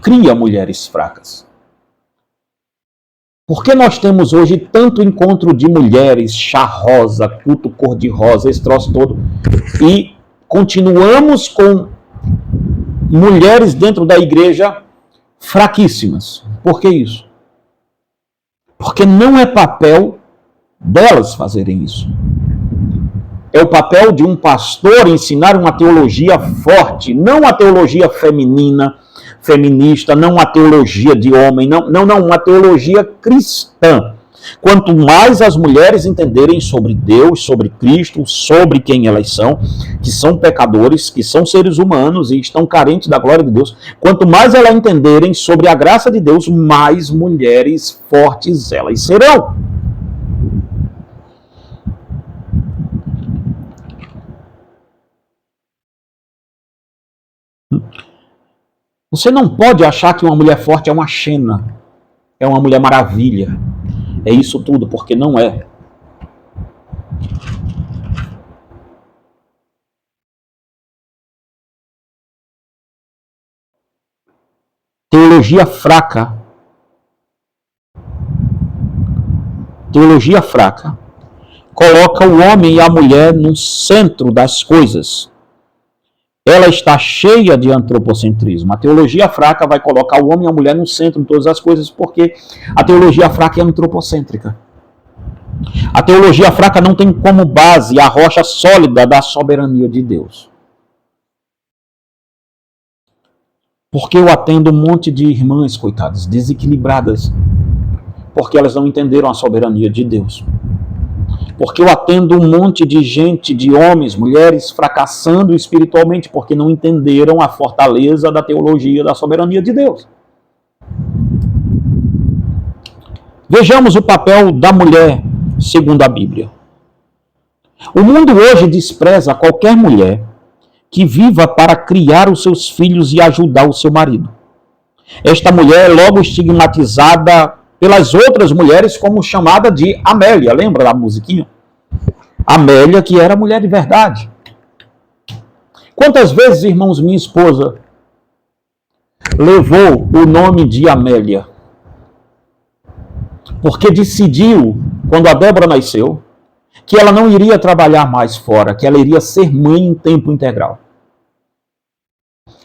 cria mulheres fracas. Por que nós temos hoje tanto encontro de mulheres, chá rosa, culto cor-de-rosa, esse troço todo, e continuamos com mulheres dentro da igreja fraquíssimas? Por que isso? Porque não é papel delas fazerem isso. É o papel de um pastor ensinar uma teologia forte, não a teologia feminista, não a teologia de homem, não, uma teologia cristã. Quanto mais as mulheres entenderem sobre Deus, sobre Cristo, sobre quem elas são, que são pecadores, que são seres humanos e estão carentes da glória de Deus, quanto mais elas entenderem sobre a graça de Deus, mais mulheres fortes elas serão. Você não pode achar que uma mulher forte é uma Xena, é uma mulher maravilha, é isso tudo, porque não é. Teologia fraca coloca o homem e a mulher no centro das coisas. Ela está cheia de antropocentrismo. A teologia fraca vai colocar o homem e a mulher no centro de todas as coisas, porque a teologia fraca é antropocêntrica. A teologia fraca não tem como base a rocha sólida da soberania de Deus. Porque eu atendo um monte de irmãs, coitadas, desequilibradas, porque elas não entenderam a soberania de Deus. Porque eu atendo um monte de gente, de homens, mulheres, fracassando espiritualmente, porque não entenderam a fortaleza da teologia da soberania de Deus. Vejamos o papel da mulher, segundo a Bíblia. O mundo hoje despreza qualquer mulher que viva para criar os seus filhos e ajudar o seu marido. Esta mulher é logo estigmatizada pelas outras mulheres como chamada de Amélia. Lembra da musiquinha? Amélia, que era mulher de verdade. Quantas vezes, irmãos, minha esposa levou o nome de Amélia? Porque decidiu, quando a Débora nasceu, que ela não iria trabalhar mais fora, que ela iria ser mãe em tempo integral.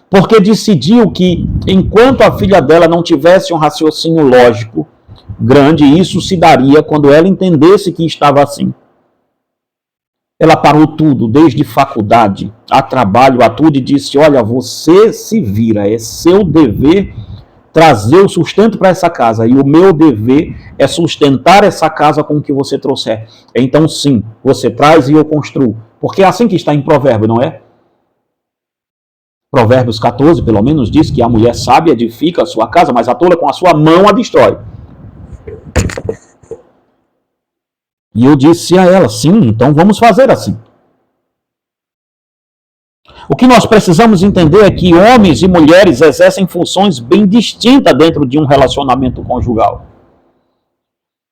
Porque decidiu que, enquanto a filha dela não tivesse um raciocínio lógico grande, isso se daria quando ela entendesse que estava assim. Ela parou tudo, desde faculdade, a trabalho, a tudo, e disse: olha, você se vira, é seu dever trazer o sustento para essa casa, e o meu dever é sustentar essa casa com o que você trouxer. Então sim, você traz e eu construo. Porque é assim que está em Provérbio, não é? Provérbios 14, pelo menos, diz que a mulher sábia edifica a sua casa, mas a tola com a sua mão a destrói. E eu disse a ela: sim, então vamos fazer assim. O que nós precisamos entender é que homens e mulheres exercem funções bem distintas dentro de um relacionamento conjugal.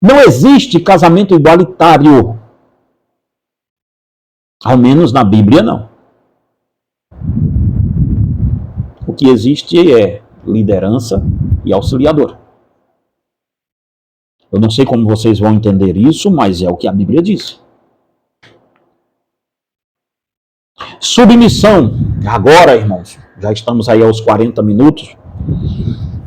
Não existe casamento igualitário. Ao menos na Bíblia, não. O que existe é liderança e auxiliador. Eu não sei como vocês vão entender isso, mas é o que a Bíblia diz. Submissão. Agora, irmãos, Já estamos aí aos 40 minutos.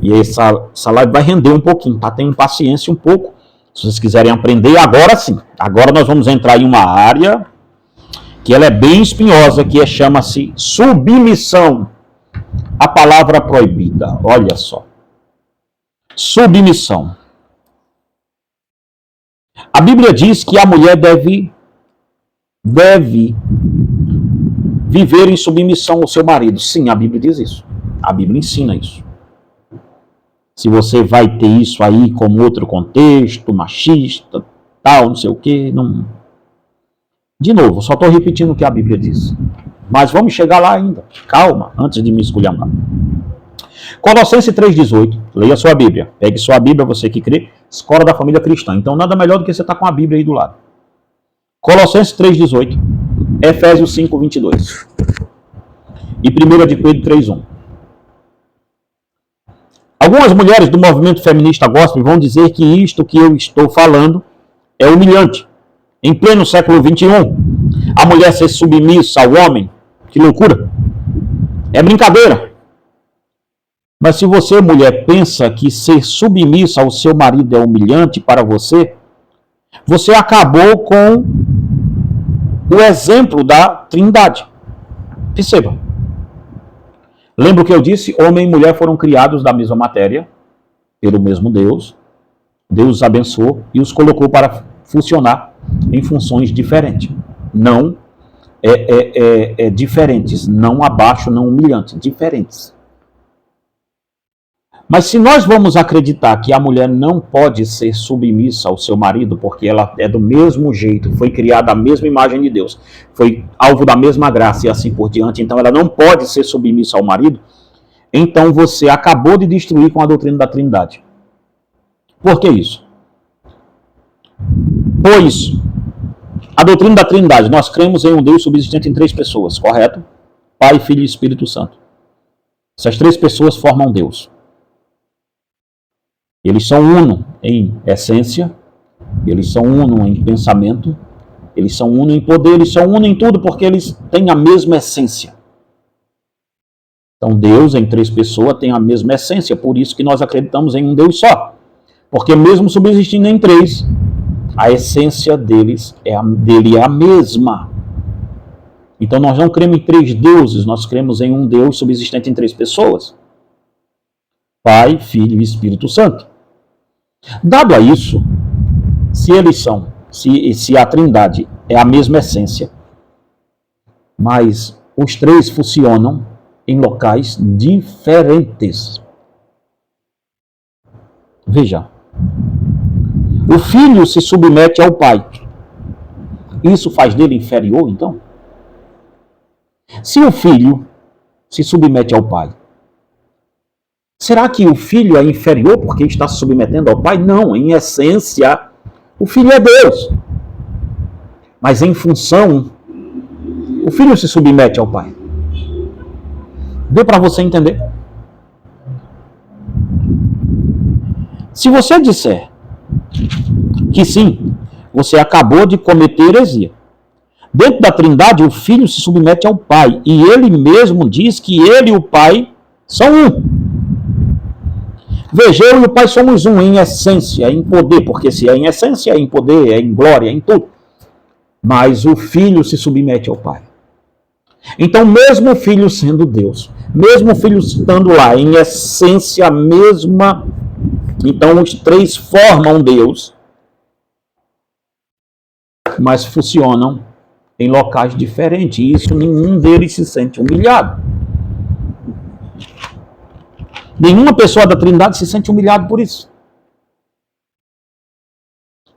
E essa live vai render um pouquinho, tá? Tenham paciência um pouco. Se vocês quiserem aprender, agora sim. Agora nós vamos entrar em uma área que ela é bem espinhosa, que chama-se submissão. A palavra proibida. Olha só. Submissão. A Bíblia diz que a mulher deve viver em submissão ao seu marido. Sim, a Bíblia diz isso. A Bíblia ensina isso. Se você vai ter isso aí como outro contexto, machista, tal, não sei o quê, não... De novo, só estou repetindo o que a Bíblia diz. Mas vamos chegar lá ainda. Calma, antes de me esculhambar. Colossenses 3,18. Leia sua Bíblia. Pegue sua Bíblia, você que crê. Escola da família cristã. Então nada melhor do que você estar com a Bíblia aí do lado. Colossenses 3,18. Efésios 5,22. E 1 de Pedro 3,1. Algumas mulheres do movimento feminista gospel vão dizer que isto que eu estou falando é humilhante. Em pleno século XXI, a mulher ser submissa ao homem, que loucura. É brincadeira. Mas se você, mulher, pensa que ser submissa ao seu marido é humilhante para você, você acabou com o exemplo da Trindade. Perceba. Lembra o que eu disse? Homem e mulher foram criados da mesma matéria, pelo mesmo Deus. Deus os abençoou e os colocou para funcionar em funções diferentes. Não diferentes. Não abaixo, não humilhantes. Diferentes. Mas se nós vamos acreditar que a mulher não pode ser submissa ao seu marido, porque ela é do mesmo jeito, foi criada à mesma imagem de Deus, foi alvo da mesma graça e assim por diante, então ela não pode ser submissa ao marido, então você acabou de destruir com a doutrina da Trindade. Por que isso? Pois a doutrina da Trindade, nós cremos em um Deus subsistente em 3 pessoas, correto? Pai, Filho e Espírito Santo. Essas 3 pessoas formam Deus. Eles são uno em essência, eles são uno em pensamento, eles são uno em poder, eles são uno em tudo porque eles têm a mesma essência. Então Deus em 3 pessoas tem a mesma essência, por isso que nós acreditamos em um Deus só. Porque mesmo subsistindo em 3, a essência dele é a mesma. Então nós não cremos em 3 deuses, nós cremos em um Deus subsistente em 3 pessoas. Pai, Filho e Espírito Santo. Dado a isso, se a Trindade é a mesma essência, mas os 3 funcionam em locais diferentes. Veja, o Filho se submete ao Pai. Isso faz dele inferior, então? Se o Filho se submete ao Pai, será que o Filho é inferior porque está se submetendo ao Pai? Não, em essência, o Filho é Deus. Mas em função, o Filho se submete ao Pai. Deu para você entender? Se você disser que sim, você acabou de cometer heresia. Dentro da Trindade, o Filho se submete ao Pai. E ele mesmo diz que ele e o Pai são um. Veja, eu e o Pai somos um em essência, em poder, porque se é em essência, é em poder, é em glória, é em tudo. Mas o Filho se submete ao Pai. Então, mesmo o Filho sendo Deus, mesmo o Filho estando lá em essência mesma, então os 3 formam Deus, mas funcionam em locais diferentes. E isso nenhum deles se sente humilhado. Nenhuma pessoa da Trindade se sente humilhado por isso.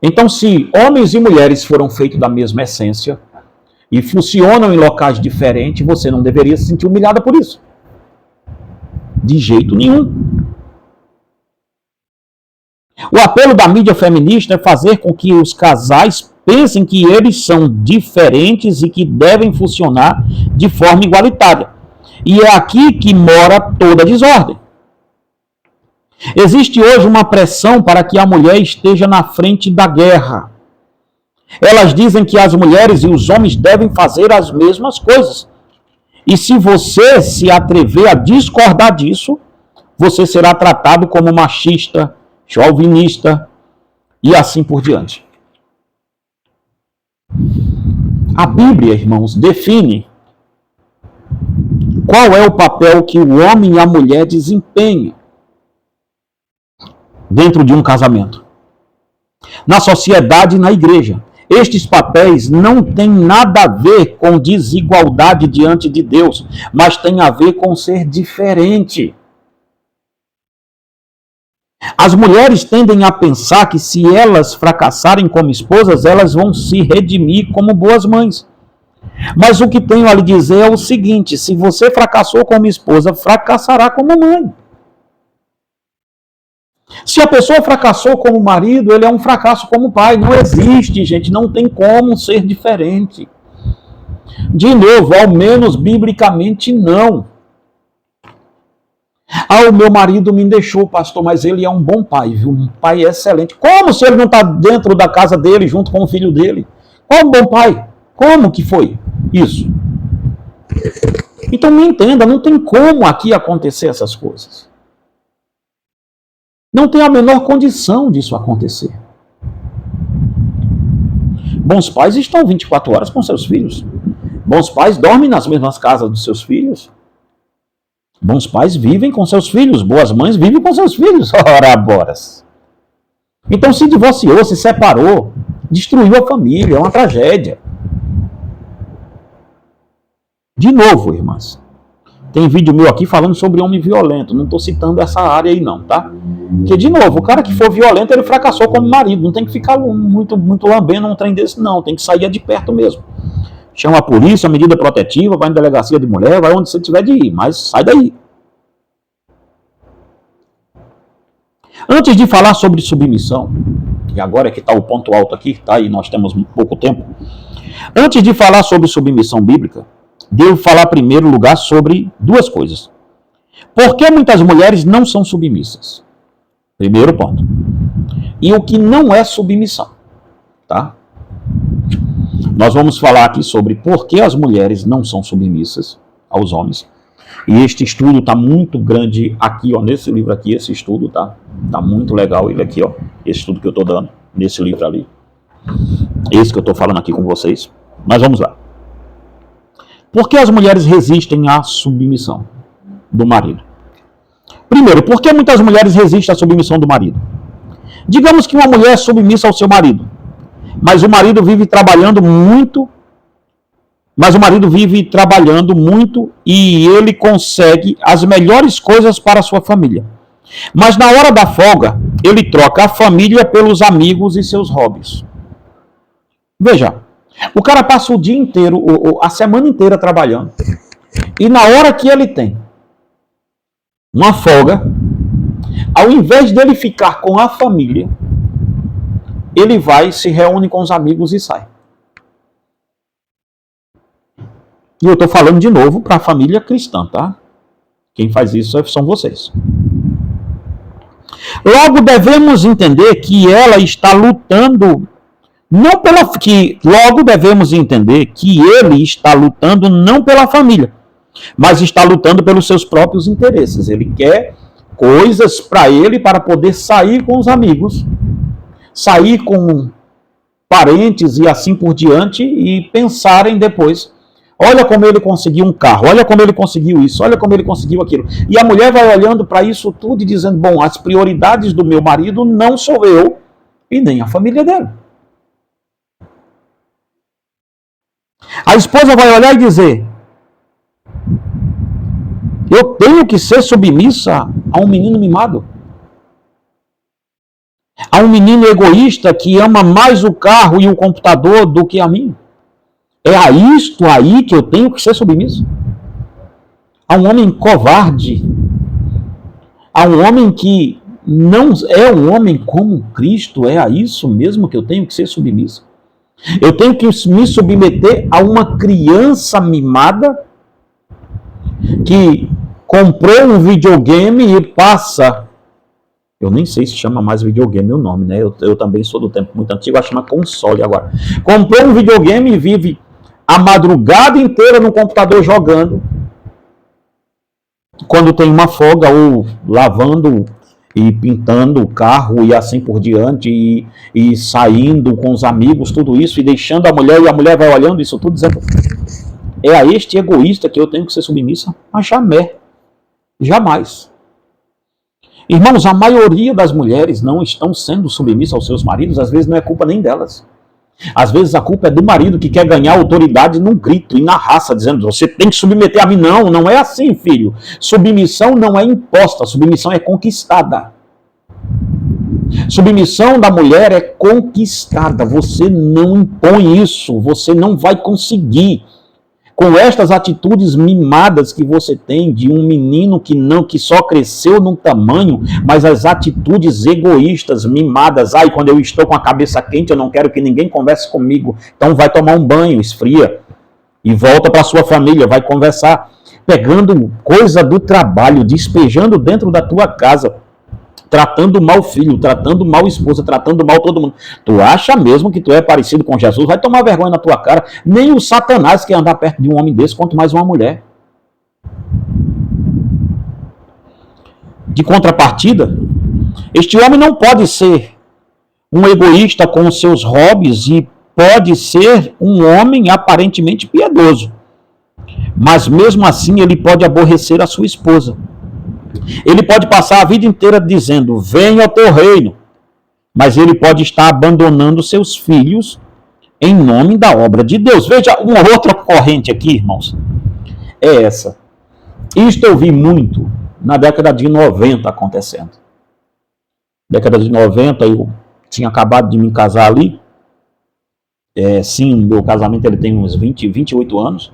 Então, se homens e mulheres foram feitos da mesma essência e funcionam em locais diferentes, você não deveria se sentir humilhada por isso. De jeito nenhum. O apelo da mídia feminista é fazer com que os casais pensem que eles são diferentes e que devem funcionar de forma igualitária. E é aqui que mora toda a desordem. Existe hoje uma pressão para que a mulher esteja na frente da guerra. Elas dizem que as mulheres e os homens devem fazer as mesmas coisas. E se você se atrever a discordar disso, você será tratado como machista, chauvinista e assim por diante. A Bíblia, irmãos, define qual é o papel que o homem e a mulher desempenham dentro de um casamento, na sociedade e na igreja. Estes papéis não têm nada a ver com desigualdade diante de Deus, mas têm a ver com ser diferente. As mulheres tendem a pensar que se elas fracassarem como esposas, elas vão se redimir como boas mães. Mas o que tenho a lhe dizer é o seguinte: se você fracassou como esposa, fracassará como mãe. Se a pessoa fracassou como marido, ele é um fracasso como pai. Não existe, gente, não tem como ser diferente. De novo, ao menos biblicamente não. Ah, o meu marido me deixou, pastor, mas ele é um bom pai, viu? Um pai excelente. Como se ele não está dentro da casa dele, junto com o filho dele? Qual um bom pai? Como que foi isso? Então me entenda, não tem como aqui acontecer essas coisas. Não tem a menor condição disso acontecer. Bons pais estão 24 horas com seus filhos. Bons pais dormem nas mesmas casas dos seus filhos. Bons pais vivem com seus filhos. Boas mães vivem com seus filhos. Ora, boras. Então se divorciou, se separou, destruiu a família, é uma tragédia. De novo, irmãs, tem vídeo meu aqui falando sobre homem violento. Não estou citando essa área aí não, tá? Porque, de novo, o cara que for violento, ele fracassou como marido. Não tem que ficar muito lambendo um trem desse, não. Tem que sair de perto mesmo. Chama a polícia, medida protetiva, vai na delegacia de mulher, vai onde você tiver de ir, mas sai daí. Antes de falar sobre submissão, e agora é que está o ponto alto aqui, tá? E nós temos pouco tempo. Antes de falar sobre submissão bíblica, devo falar em primeiro lugar sobre duas coisas. Por que muitas mulheres não são submissas? Primeiro ponto. E o que não é submissão, tá? Nós vamos falar aqui sobre por que as mulheres não são submissas aos homens. E este estudo está muito grande aqui, ó, nesse livro aqui, esse estudo, tá? Tá muito legal ele aqui, ó. Esse estudo que eu estou dando, nesse livro ali. Esse que eu estou falando aqui com vocês. Mas vamos lá. Por que as mulheres resistem à submissão do marido? Primeiro, por que muitas mulheres resistem à submissão do marido? Digamos que uma mulher é submissa ao seu marido, mas o marido vive trabalhando muito, e ele consegue as melhores coisas para a sua família. Mas na hora da folga, ele troca a família pelos amigos e seus hobbies. Veja, o cara passa o dia inteiro, a semana inteira trabalhando, e na hora que ele tem uma folga, ao invés dele ficar com a família, ele vai, se reúne com os amigos e sai. E eu estou falando de novo para a família cristã, tá? Quem faz isso são vocês. Logo devemos entender que ela está lutando, logo devemos entender que ele está lutando não pela família, mas está lutando pelos seus próprios interesses. Ele quer coisas para ele, para poder sair com os amigos, sair com parentes e assim por diante, e pensarem depois: olha como ele conseguiu um carro, olha como ele conseguiu isso, olha como ele conseguiu aquilo. E a mulher vai olhando para isso tudo e dizendo: bom, as prioridades do meu marido não sou eu e nem a família dele. A esposa vai olhar e dizer: eu tenho que ser submissa a um menino mimado, a um menino egoísta que ama mais o carro e o computador do que a mim. É a isto aí que eu tenho que ser submissa? A um homem covarde, a um homem que não é um homem como Cristo, é a isso mesmo que eu tenho que ser submissa? Eu tenho que me submeter a uma criança mimada que comprou um videogame e passa... Eu nem sei se chama mais videogame o nome, né? Eu também sou do tempo muito antigo, acho que chama console agora. Comprou um videogame e vive a madrugada inteira no computador jogando, quando tem uma folga, ou lavando e pintando o carro e assim por diante, e saindo com os amigos, tudo isso, e deixando a mulher, e a mulher vai olhando isso tudo, dizendo: é a este egoísta que eu tenho que ser submissa? Mas jamais. Irmãos, a maioria das mulheres não estão sendo submissas aos seus maridos, às vezes não é culpa nem delas. Às vezes a culpa é do marido, que quer ganhar autoridade num grito e na raça, dizendo: você tem que submeter a mim. Não, não é assim, filho. Submissão não é imposta, submissão é conquistada. Submissão da mulher é conquistada. Você não impõe isso, você não vai conseguir. Com estas atitudes mimadas que você tem de um menino que só cresceu num tamanho, mas as atitudes egoístas, mimadas: ai, quando eu estou com a cabeça quente, eu não quero que ninguém converse comigo, então vai tomar um banho, esfria, e volta para sua família, vai conversar, pegando coisa do trabalho, despejando dentro da tua casa, tratando mal o filho, tratando mal a esposa, tratando mal todo mundo. Tu acha mesmo que tu é parecido com Jesus? Vai tomar vergonha na tua cara. Nem o Satanás quer andar perto de um homem desse, quanto mais uma mulher. De contrapartida, este homem não pode ser um egoísta com os seus hobbies e pode ser um homem aparentemente piedoso. Mas mesmo assim ele pode aborrecer a sua esposa. Ele pode passar a vida inteira dizendo: venha ao teu reino. Mas ele pode estar abandonando seus filhos em nome da obra de Deus. Veja, uma outra corrente aqui, irmãos, é essa. Isto eu vi muito na década de 90 acontecendo. Década de 90, eu tinha acabado de me casar ali. Sim, meu casamento ele tem uns 28 anos.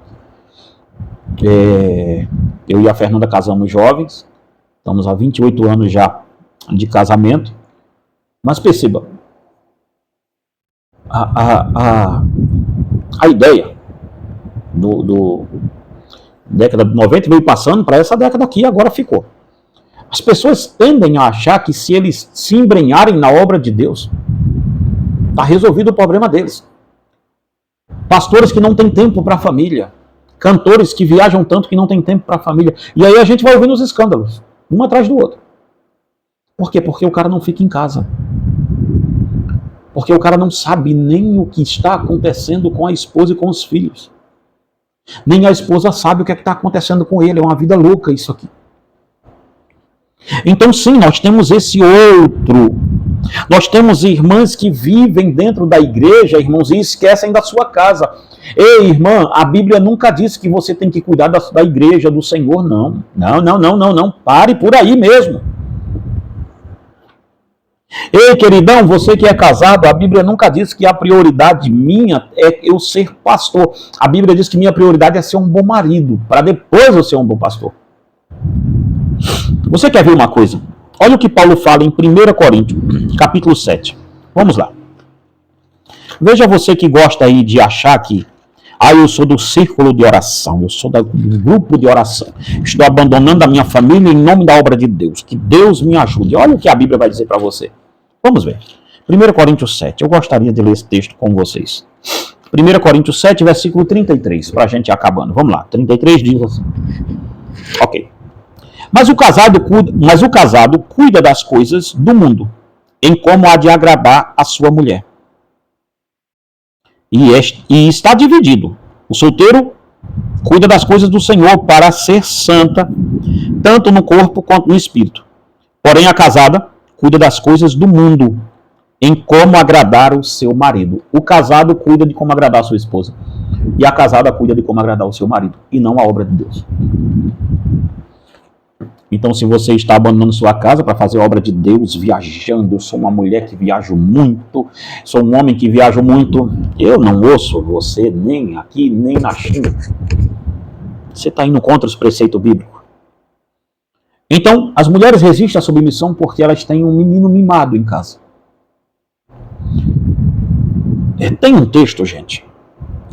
Eu e a Fernanda casamos jovens. Estamos há 28 anos já de casamento. Mas perceba, a ideia do década de 90 veio passando para essa década aqui e agora ficou. As pessoas tendem a achar que se eles se embrenharem na obra de Deus, está resolvido o problema deles. Pastores que não têm tempo para a família, cantores que viajam tanto que não têm tempo para a família. E aí a gente vai ouvindo os escândalos, um atrás do outro. Por quê? Porque o cara não fica em casa. Porque o cara não sabe nem o que está acontecendo com a esposa e com os filhos. Nem a esposa sabe o que está acontecendo com ele. É uma vida louca isso aqui. Então sim, nós temos esse outro. Nós temos irmãs que vivem dentro da igreja, irmãos, e esquecem da sua casa. Ei, irmã, a Bíblia nunca disse que você tem que cuidar da igreja do Senhor, não. Não. Pare por aí mesmo. Ei, queridão, você que é casado, a Bíblia nunca disse que a prioridade minha é eu ser pastor. A Bíblia diz que minha prioridade é ser um bom marido, para depois eu ser um bom pastor. Você quer ver uma coisa? Olha o que Paulo fala em 1 Coríntios, capítulo 7. Vamos lá. Veja você que gosta aí de achar que eu sou do círculo de oração, eu sou do grupo de oração. Estou abandonando a minha família em nome da obra de Deus. Que Deus me ajude. Olha o que a Bíblia vai dizer para você. Vamos ver. 1 Coríntios 7. Eu gostaria de ler esse texto com vocês. 1 Coríntios 7, versículo 33, para a gente ir acabando. Vamos lá. 33 diz assim. Ok. Mas o casado cuida das coisas do mundo, em como há de agradar a sua mulher. E está dividido. O solteiro cuida das coisas do Senhor para ser santa, tanto no corpo quanto no espírito. Porém, a casada cuida das coisas do mundo, em como agradar o seu marido. O casado cuida de como agradar a sua esposa. E a casada cuida de como agradar o seu marido, e não a obra de Deus. Então, se você está abandonando sua casa para fazer a obra de Deus, viajando, eu sou uma mulher que viajo muito, sou um homem que viajo muito, eu não ouço você nem aqui, nem na China. Você está indo contra os preceitos bíblicos. Então, as mulheres resistem à submissão porque elas têm um menino mimado em casa. Tem um texto, gente,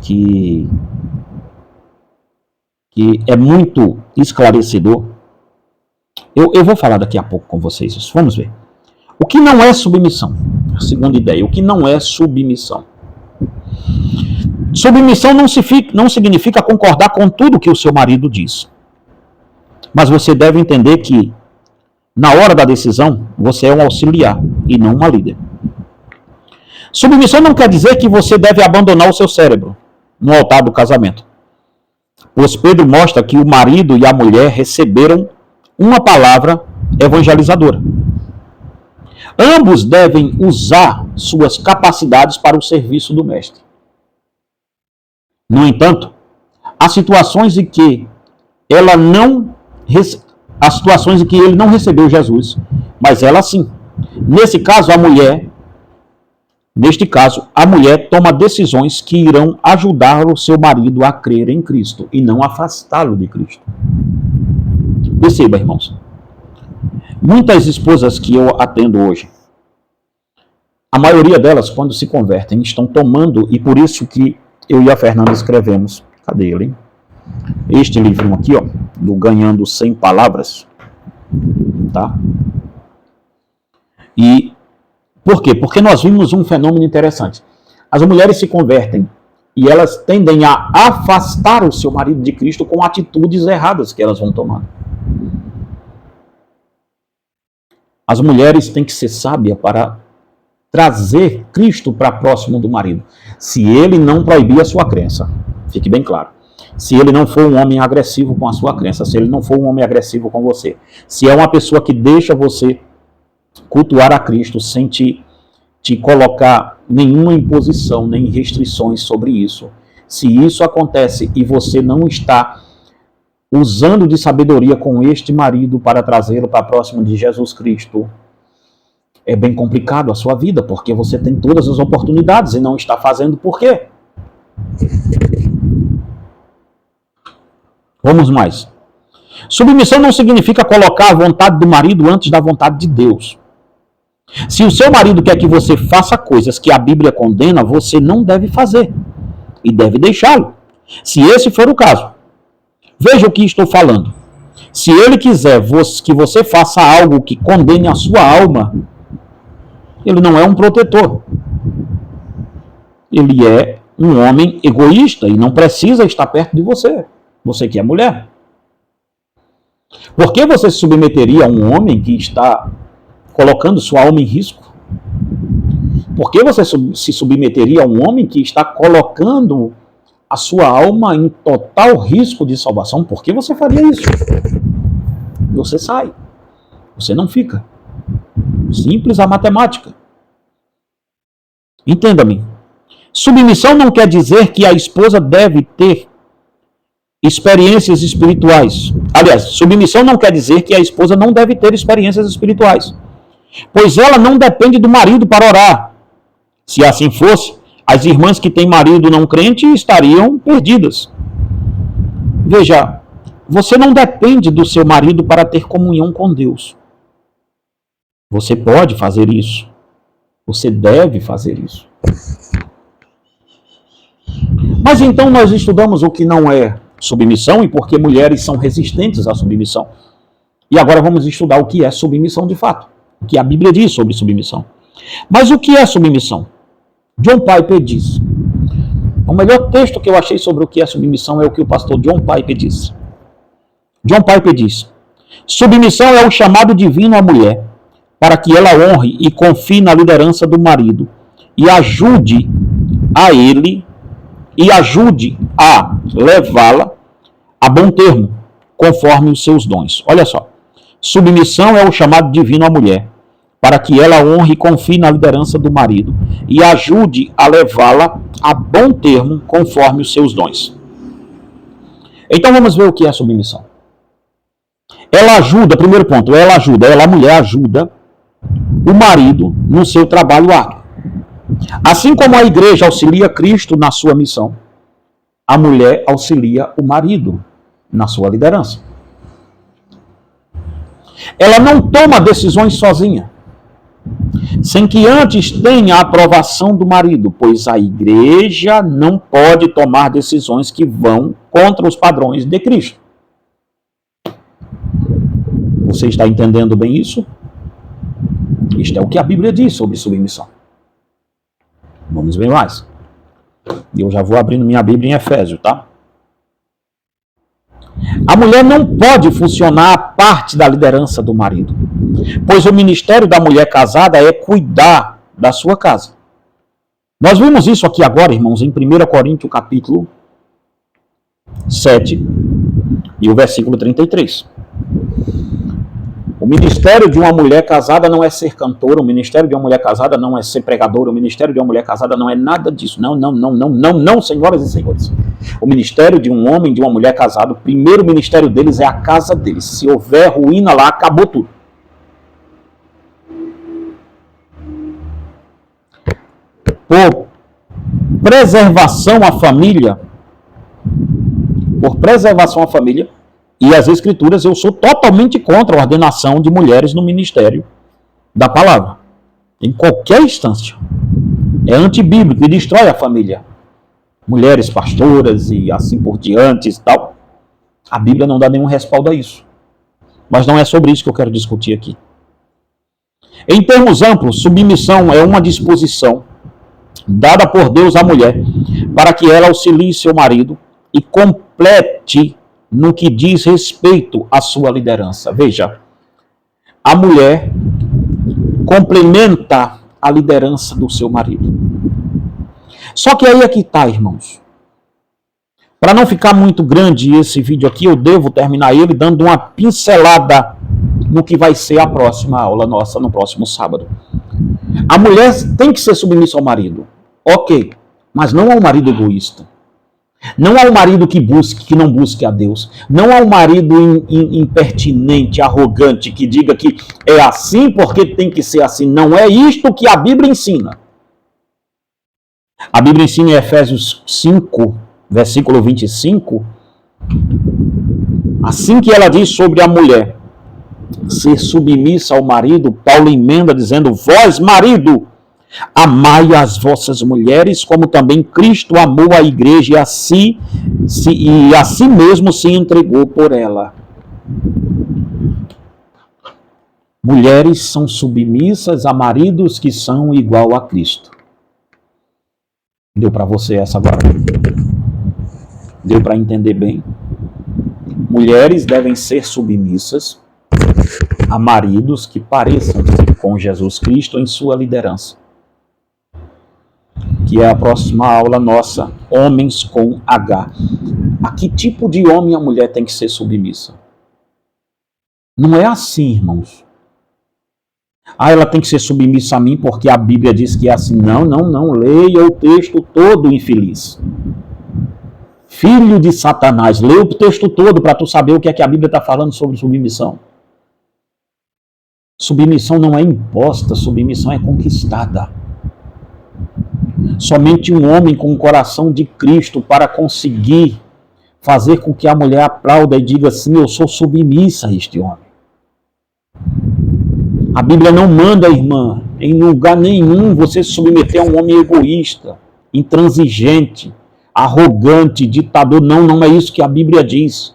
que é muito esclarecedor. Eu vou falar daqui a pouco com vocês isso. Vamos ver. O que não é submissão? A segunda ideia. O que não é submissão? Submissão não significa concordar com tudo que o seu marido diz. Mas você deve entender que, na hora da decisão, você é um auxiliar e não uma líder. Submissão não quer dizer que você deve abandonar o seu cérebro no altar do casamento. Pois Pedro mostra que o marido e a mulher receberam uma palavra evangelizadora. Ambos devem usar suas capacidades para o serviço do mestre. No entanto, há situações em que ele não recebeu Jesus, mas ela sim. Neste caso, a mulher toma decisões que irão ajudar o seu marido a crer em Cristo e não afastá-lo de Cristo. Perceba, irmãos. Muitas esposas que eu atendo hoje, a maioria delas, quando se convertem, estão tomando, e por isso que eu e a Fernanda escrevemos, cadê ele? Este livro aqui, ó, do Ganhando 100 Palavras, tá? E por quê? Porque nós vimos um fenômeno interessante. As mulheres se convertem e elas tendem a afastar o seu marido de Cristo com atitudes erradas que elas vão tomando. As mulheres têm que ser sábias para trazer Cristo para próximo do marido. Se ele não proibir a sua crença, fique bem claro. Se ele não for um homem agressivo com a sua crença, se ele não for um homem agressivo com você, se é uma pessoa que deixa você cultuar a Cristo sem te colocar nenhuma imposição, nem restrições sobre isso. Se isso acontece e você não está usando de sabedoria com este marido para trazê-lo para próximo de Jesus Cristo, é bem complicado a sua vida, porque você tem todas as oportunidades e não está fazendo por quê? Vamos mais. Submissão não significa colocar a vontade do marido antes da vontade de Deus. Se o seu marido quer que você faça coisas que a Bíblia condena, você não deve fazer e deve deixá-lo. Se esse for o caso, veja o que estou falando. Se ele quiser que você faça algo que condene a sua alma, ele não é um protetor. Ele é um homem egoísta e não precisa estar perto de você. Você que é mulher. Por que você se submeteria a um homem que está colocando sua alma em risco? Por que você se submeteria a um homem que está colocando a sua alma em total risco de salvação? Por que você faria isso? Você sai. Você não fica. Simples a matemática. Entenda-me. Submissão não quer dizer que a esposa deve ter experiências espirituais. Aliás, submissão não quer dizer que a esposa não deve ter experiências espirituais, pois ela não depende do marido para orar. Se assim fosse, as irmãs que têm marido não crente estariam perdidas. Veja, você não depende do seu marido para ter comunhão com Deus. Você pode fazer isso. Você deve fazer isso. Mas então nós estudamos o que não é submissão e por que mulheres são resistentes à submissão. E agora vamos estudar o que é submissão de fato. O que a Bíblia diz sobre submissão. Mas o que é submissão? John Piper diz. O melhor texto que eu achei sobre o que é submissão é o que o pastor John Piper diz. John Piper diz: submissão é o chamado divino à mulher para que ela honre e confie na liderança do marido e ajude a levá-la a bom termo, conforme os seus dons. Olha só. Submissão é o chamado divino à mulher, para que ela honre e confie na liderança do marido e ajude a levá-la a bom termo, conforme os seus dons. Então vamos ver o que é submissão. Ela ajuda, primeiro ponto, a mulher ajuda o marido no seu trabalho árduo. Assim como a igreja auxilia Cristo na sua missão, a mulher auxilia o marido na sua liderança. Ela não toma decisões sozinha, sem que antes tenha a aprovação do marido, pois a igreja não pode tomar decisões que vão contra os padrões de Cristo. Você está entendendo bem isso? Isto é o que a Bíblia diz sobre submissão. Vamos ver mais. E eu já vou abrindo minha Bíblia em Efésios, tá? A mulher não pode funcionar a parte da liderança do marido, pois o ministério da mulher casada é cuidar da sua casa. Nós vimos isso aqui agora, irmãos, em 1 Coríntios capítulo 7 e o versículo 33. O ministério de uma mulher casada não é ser cantora, o ministério de uma mulher casada não é ser pregadora, o ministério de uma mulher casada não é nada disso. Não, senhoras e senhores. O ministério de um homem e de uma mulher casada, o primeiro ministério deles é a casa deles. Se houver ruína lá, acabou tudo. Por preservação à família, e as escrituras, eu sou totalmente contra a ordenação de mulheres no ministério da palavra, em qualquer instância. É antibíblico e destrói a família. Mulheres pastoras e assim por diante e tal. A Bíblia não dá nenhum respaldo a isso. Mas não é sobre isso que eu quero discutir aqui. Em termos amplos, submissão é uma disposição dada por Deus à mulher para que ela auxilie seu marido e complete no que diz respeito à sua liderança. Veja, a mulher complementa a liderança do seu marido. Só que aí é que está, irmãos. Para não ficar muito grande esse vídeo aqui, eu devo terminar ele dando uma pincelada no que vai ser a próxima aula nossa, no próximo sábado. A mulher tem que ser submissa ao marido. Ok, mas não ao marido egoísta. Não há um marido que não busque a Deus. Não há um marido impertinente, arrogante, que diga que é assim porque tem que ser assim. Não é isto que a Bíblia ensina. A Bíblia ensina em Efésios 5, versículo 25, assim que ela diz sobre a mulher ser submissa ao marido, Paulo emenda dizendo: vós, marido, amai as vossas mulheres, como também Cristo amou a igreja e a si mesmo se entregou por ela. Mulheres são submissas a maridos que são igual a Cristo. Deu para você essa agora? Deu para entender bem? Mulheres devem ser submissas a maridos que pareçam com Jesus Cristo em sua liderança. Que é a próxima aula nossa, homens com H. A que tipo de homem a mulher tem que ser submissa? Não é assim, irmãos. Ela tem que ser submissa a mim porque a Bíblia diz que é assim. Não. Leia o texto todo, infeliz. Filho de Satanás, leia o texto todo para tu saber o que é que a Bíblia está falando sobre submissão. Submissão não é imposta, submissão é conquistada. Somente um homem com o coração de Cristo para conseguir fazer com que a mulher aplauda e diga assim: eu sou submissa a este homem. A Bíblia não manda, irmã, em lugar nenhum você se submeter a um homem egoísta, intransigente, arrogante, ditador. Não é isso que a Bíblia diz.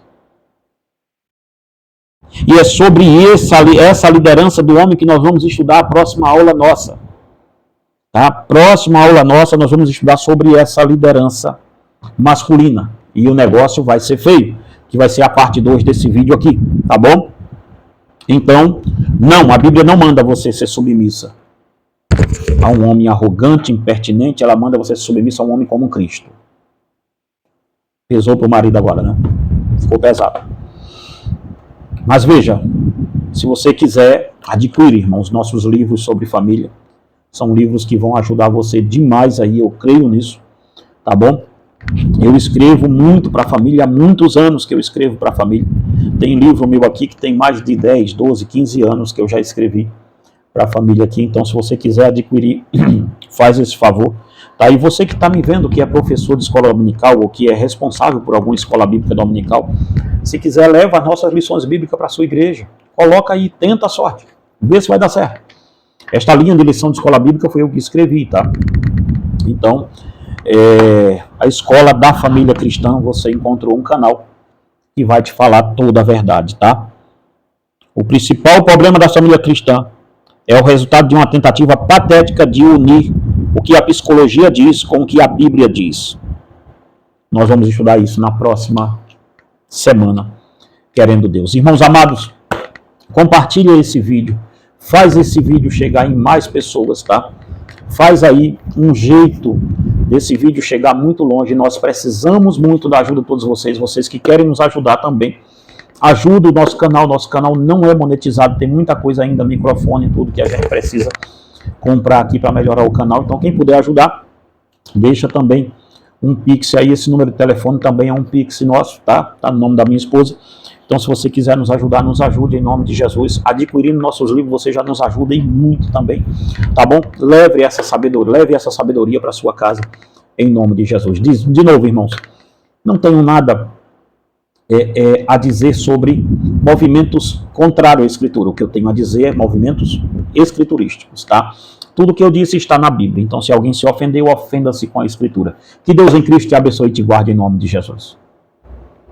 E é sobre essa liderança do homem que nós vamos estudar a próxima aula nossa. Tá? Próxima aula nossa nós vamos estudar sobre essa liderança masculina. E o negócio vai ser feio, que vai ser a parte 2 desse vídeo aqui, tá bom? Então, não, a Bíblia não manda você ser submissa a um homem arrogante, impertinente. Ela manda você ser submissa a um homem como Cristo. Pesou para o marido agora, né? Ficou pesado. Mas veja, se você quiser adquirir, irmãos, nossos livros sobre família, são livros que vão ajudar você demais aí, eu creio nisso, tá bom? Eu escrevo muito para a família, há muitos anos que eu escrevo para a família. Tem livro meu aqui que tem mais de 10, 12, 15 anos que eu já escrevi para a família aqui. Então, se você quiser adquirir, faz esse favor. Tá? E você que está me vendo, que é professor de escola dominical ou que é responsável por alguma escola bíblica dominical, se quiser, leva as nossas lições bíblicas para a sua igreja. Coloca aí, tenta a sorte. Vê se vai dar certo. Esta linha de lição de escola bíblica foi eu que escrevi, tá? Então, a escola da família cristã, você encontrou um canal que vai te falar toda a verdade, tá? O principal problema da família cristã é o resultado de uma tentativa patética de unir o que a psicologia diz com o que a Bíblia diz. Nós vamos estudar isso na próxima semana. querendo Deus. Irmãos amados, compartilha esse vídeo, faz esse vídeo chegar em mais pessoas, tá? Faz aí um jeito desse vídeo chegar muito longe. Nós precisamos muito da ajuda de todos vocês, vocês que querem nos ajudar também. Ajuda o nosso canal não é monetizado, tem muita coisa ainda, microfone, tudo que a gente precisa comprar aqui para melhorar o canal. Então quem puder ajudar, deixa também um Pix aí, esse número de telefone também é um Pix nosso, tá? Tá no nome da minha esposa. Então se você quiser nos ajudar, nos ajude em nome de Jesus. Adquirindo nossos livros, você já nos ajuda e muito também, tá bom? Leve essa sabedoria para sua casa em nome de Jesus. De novo, irmãos, não tenho nada a dizer sobre movimentos contrários à Escritura. O que eu tenho a dizer é movimentos escriturísticos, tá? Tudo que eu disse está na Bíblia. Então, se alguém se ofendeu, ofenda-se com a Escritura. Que Deus em Cristo te abençoe e te guarde em nome de Jesus.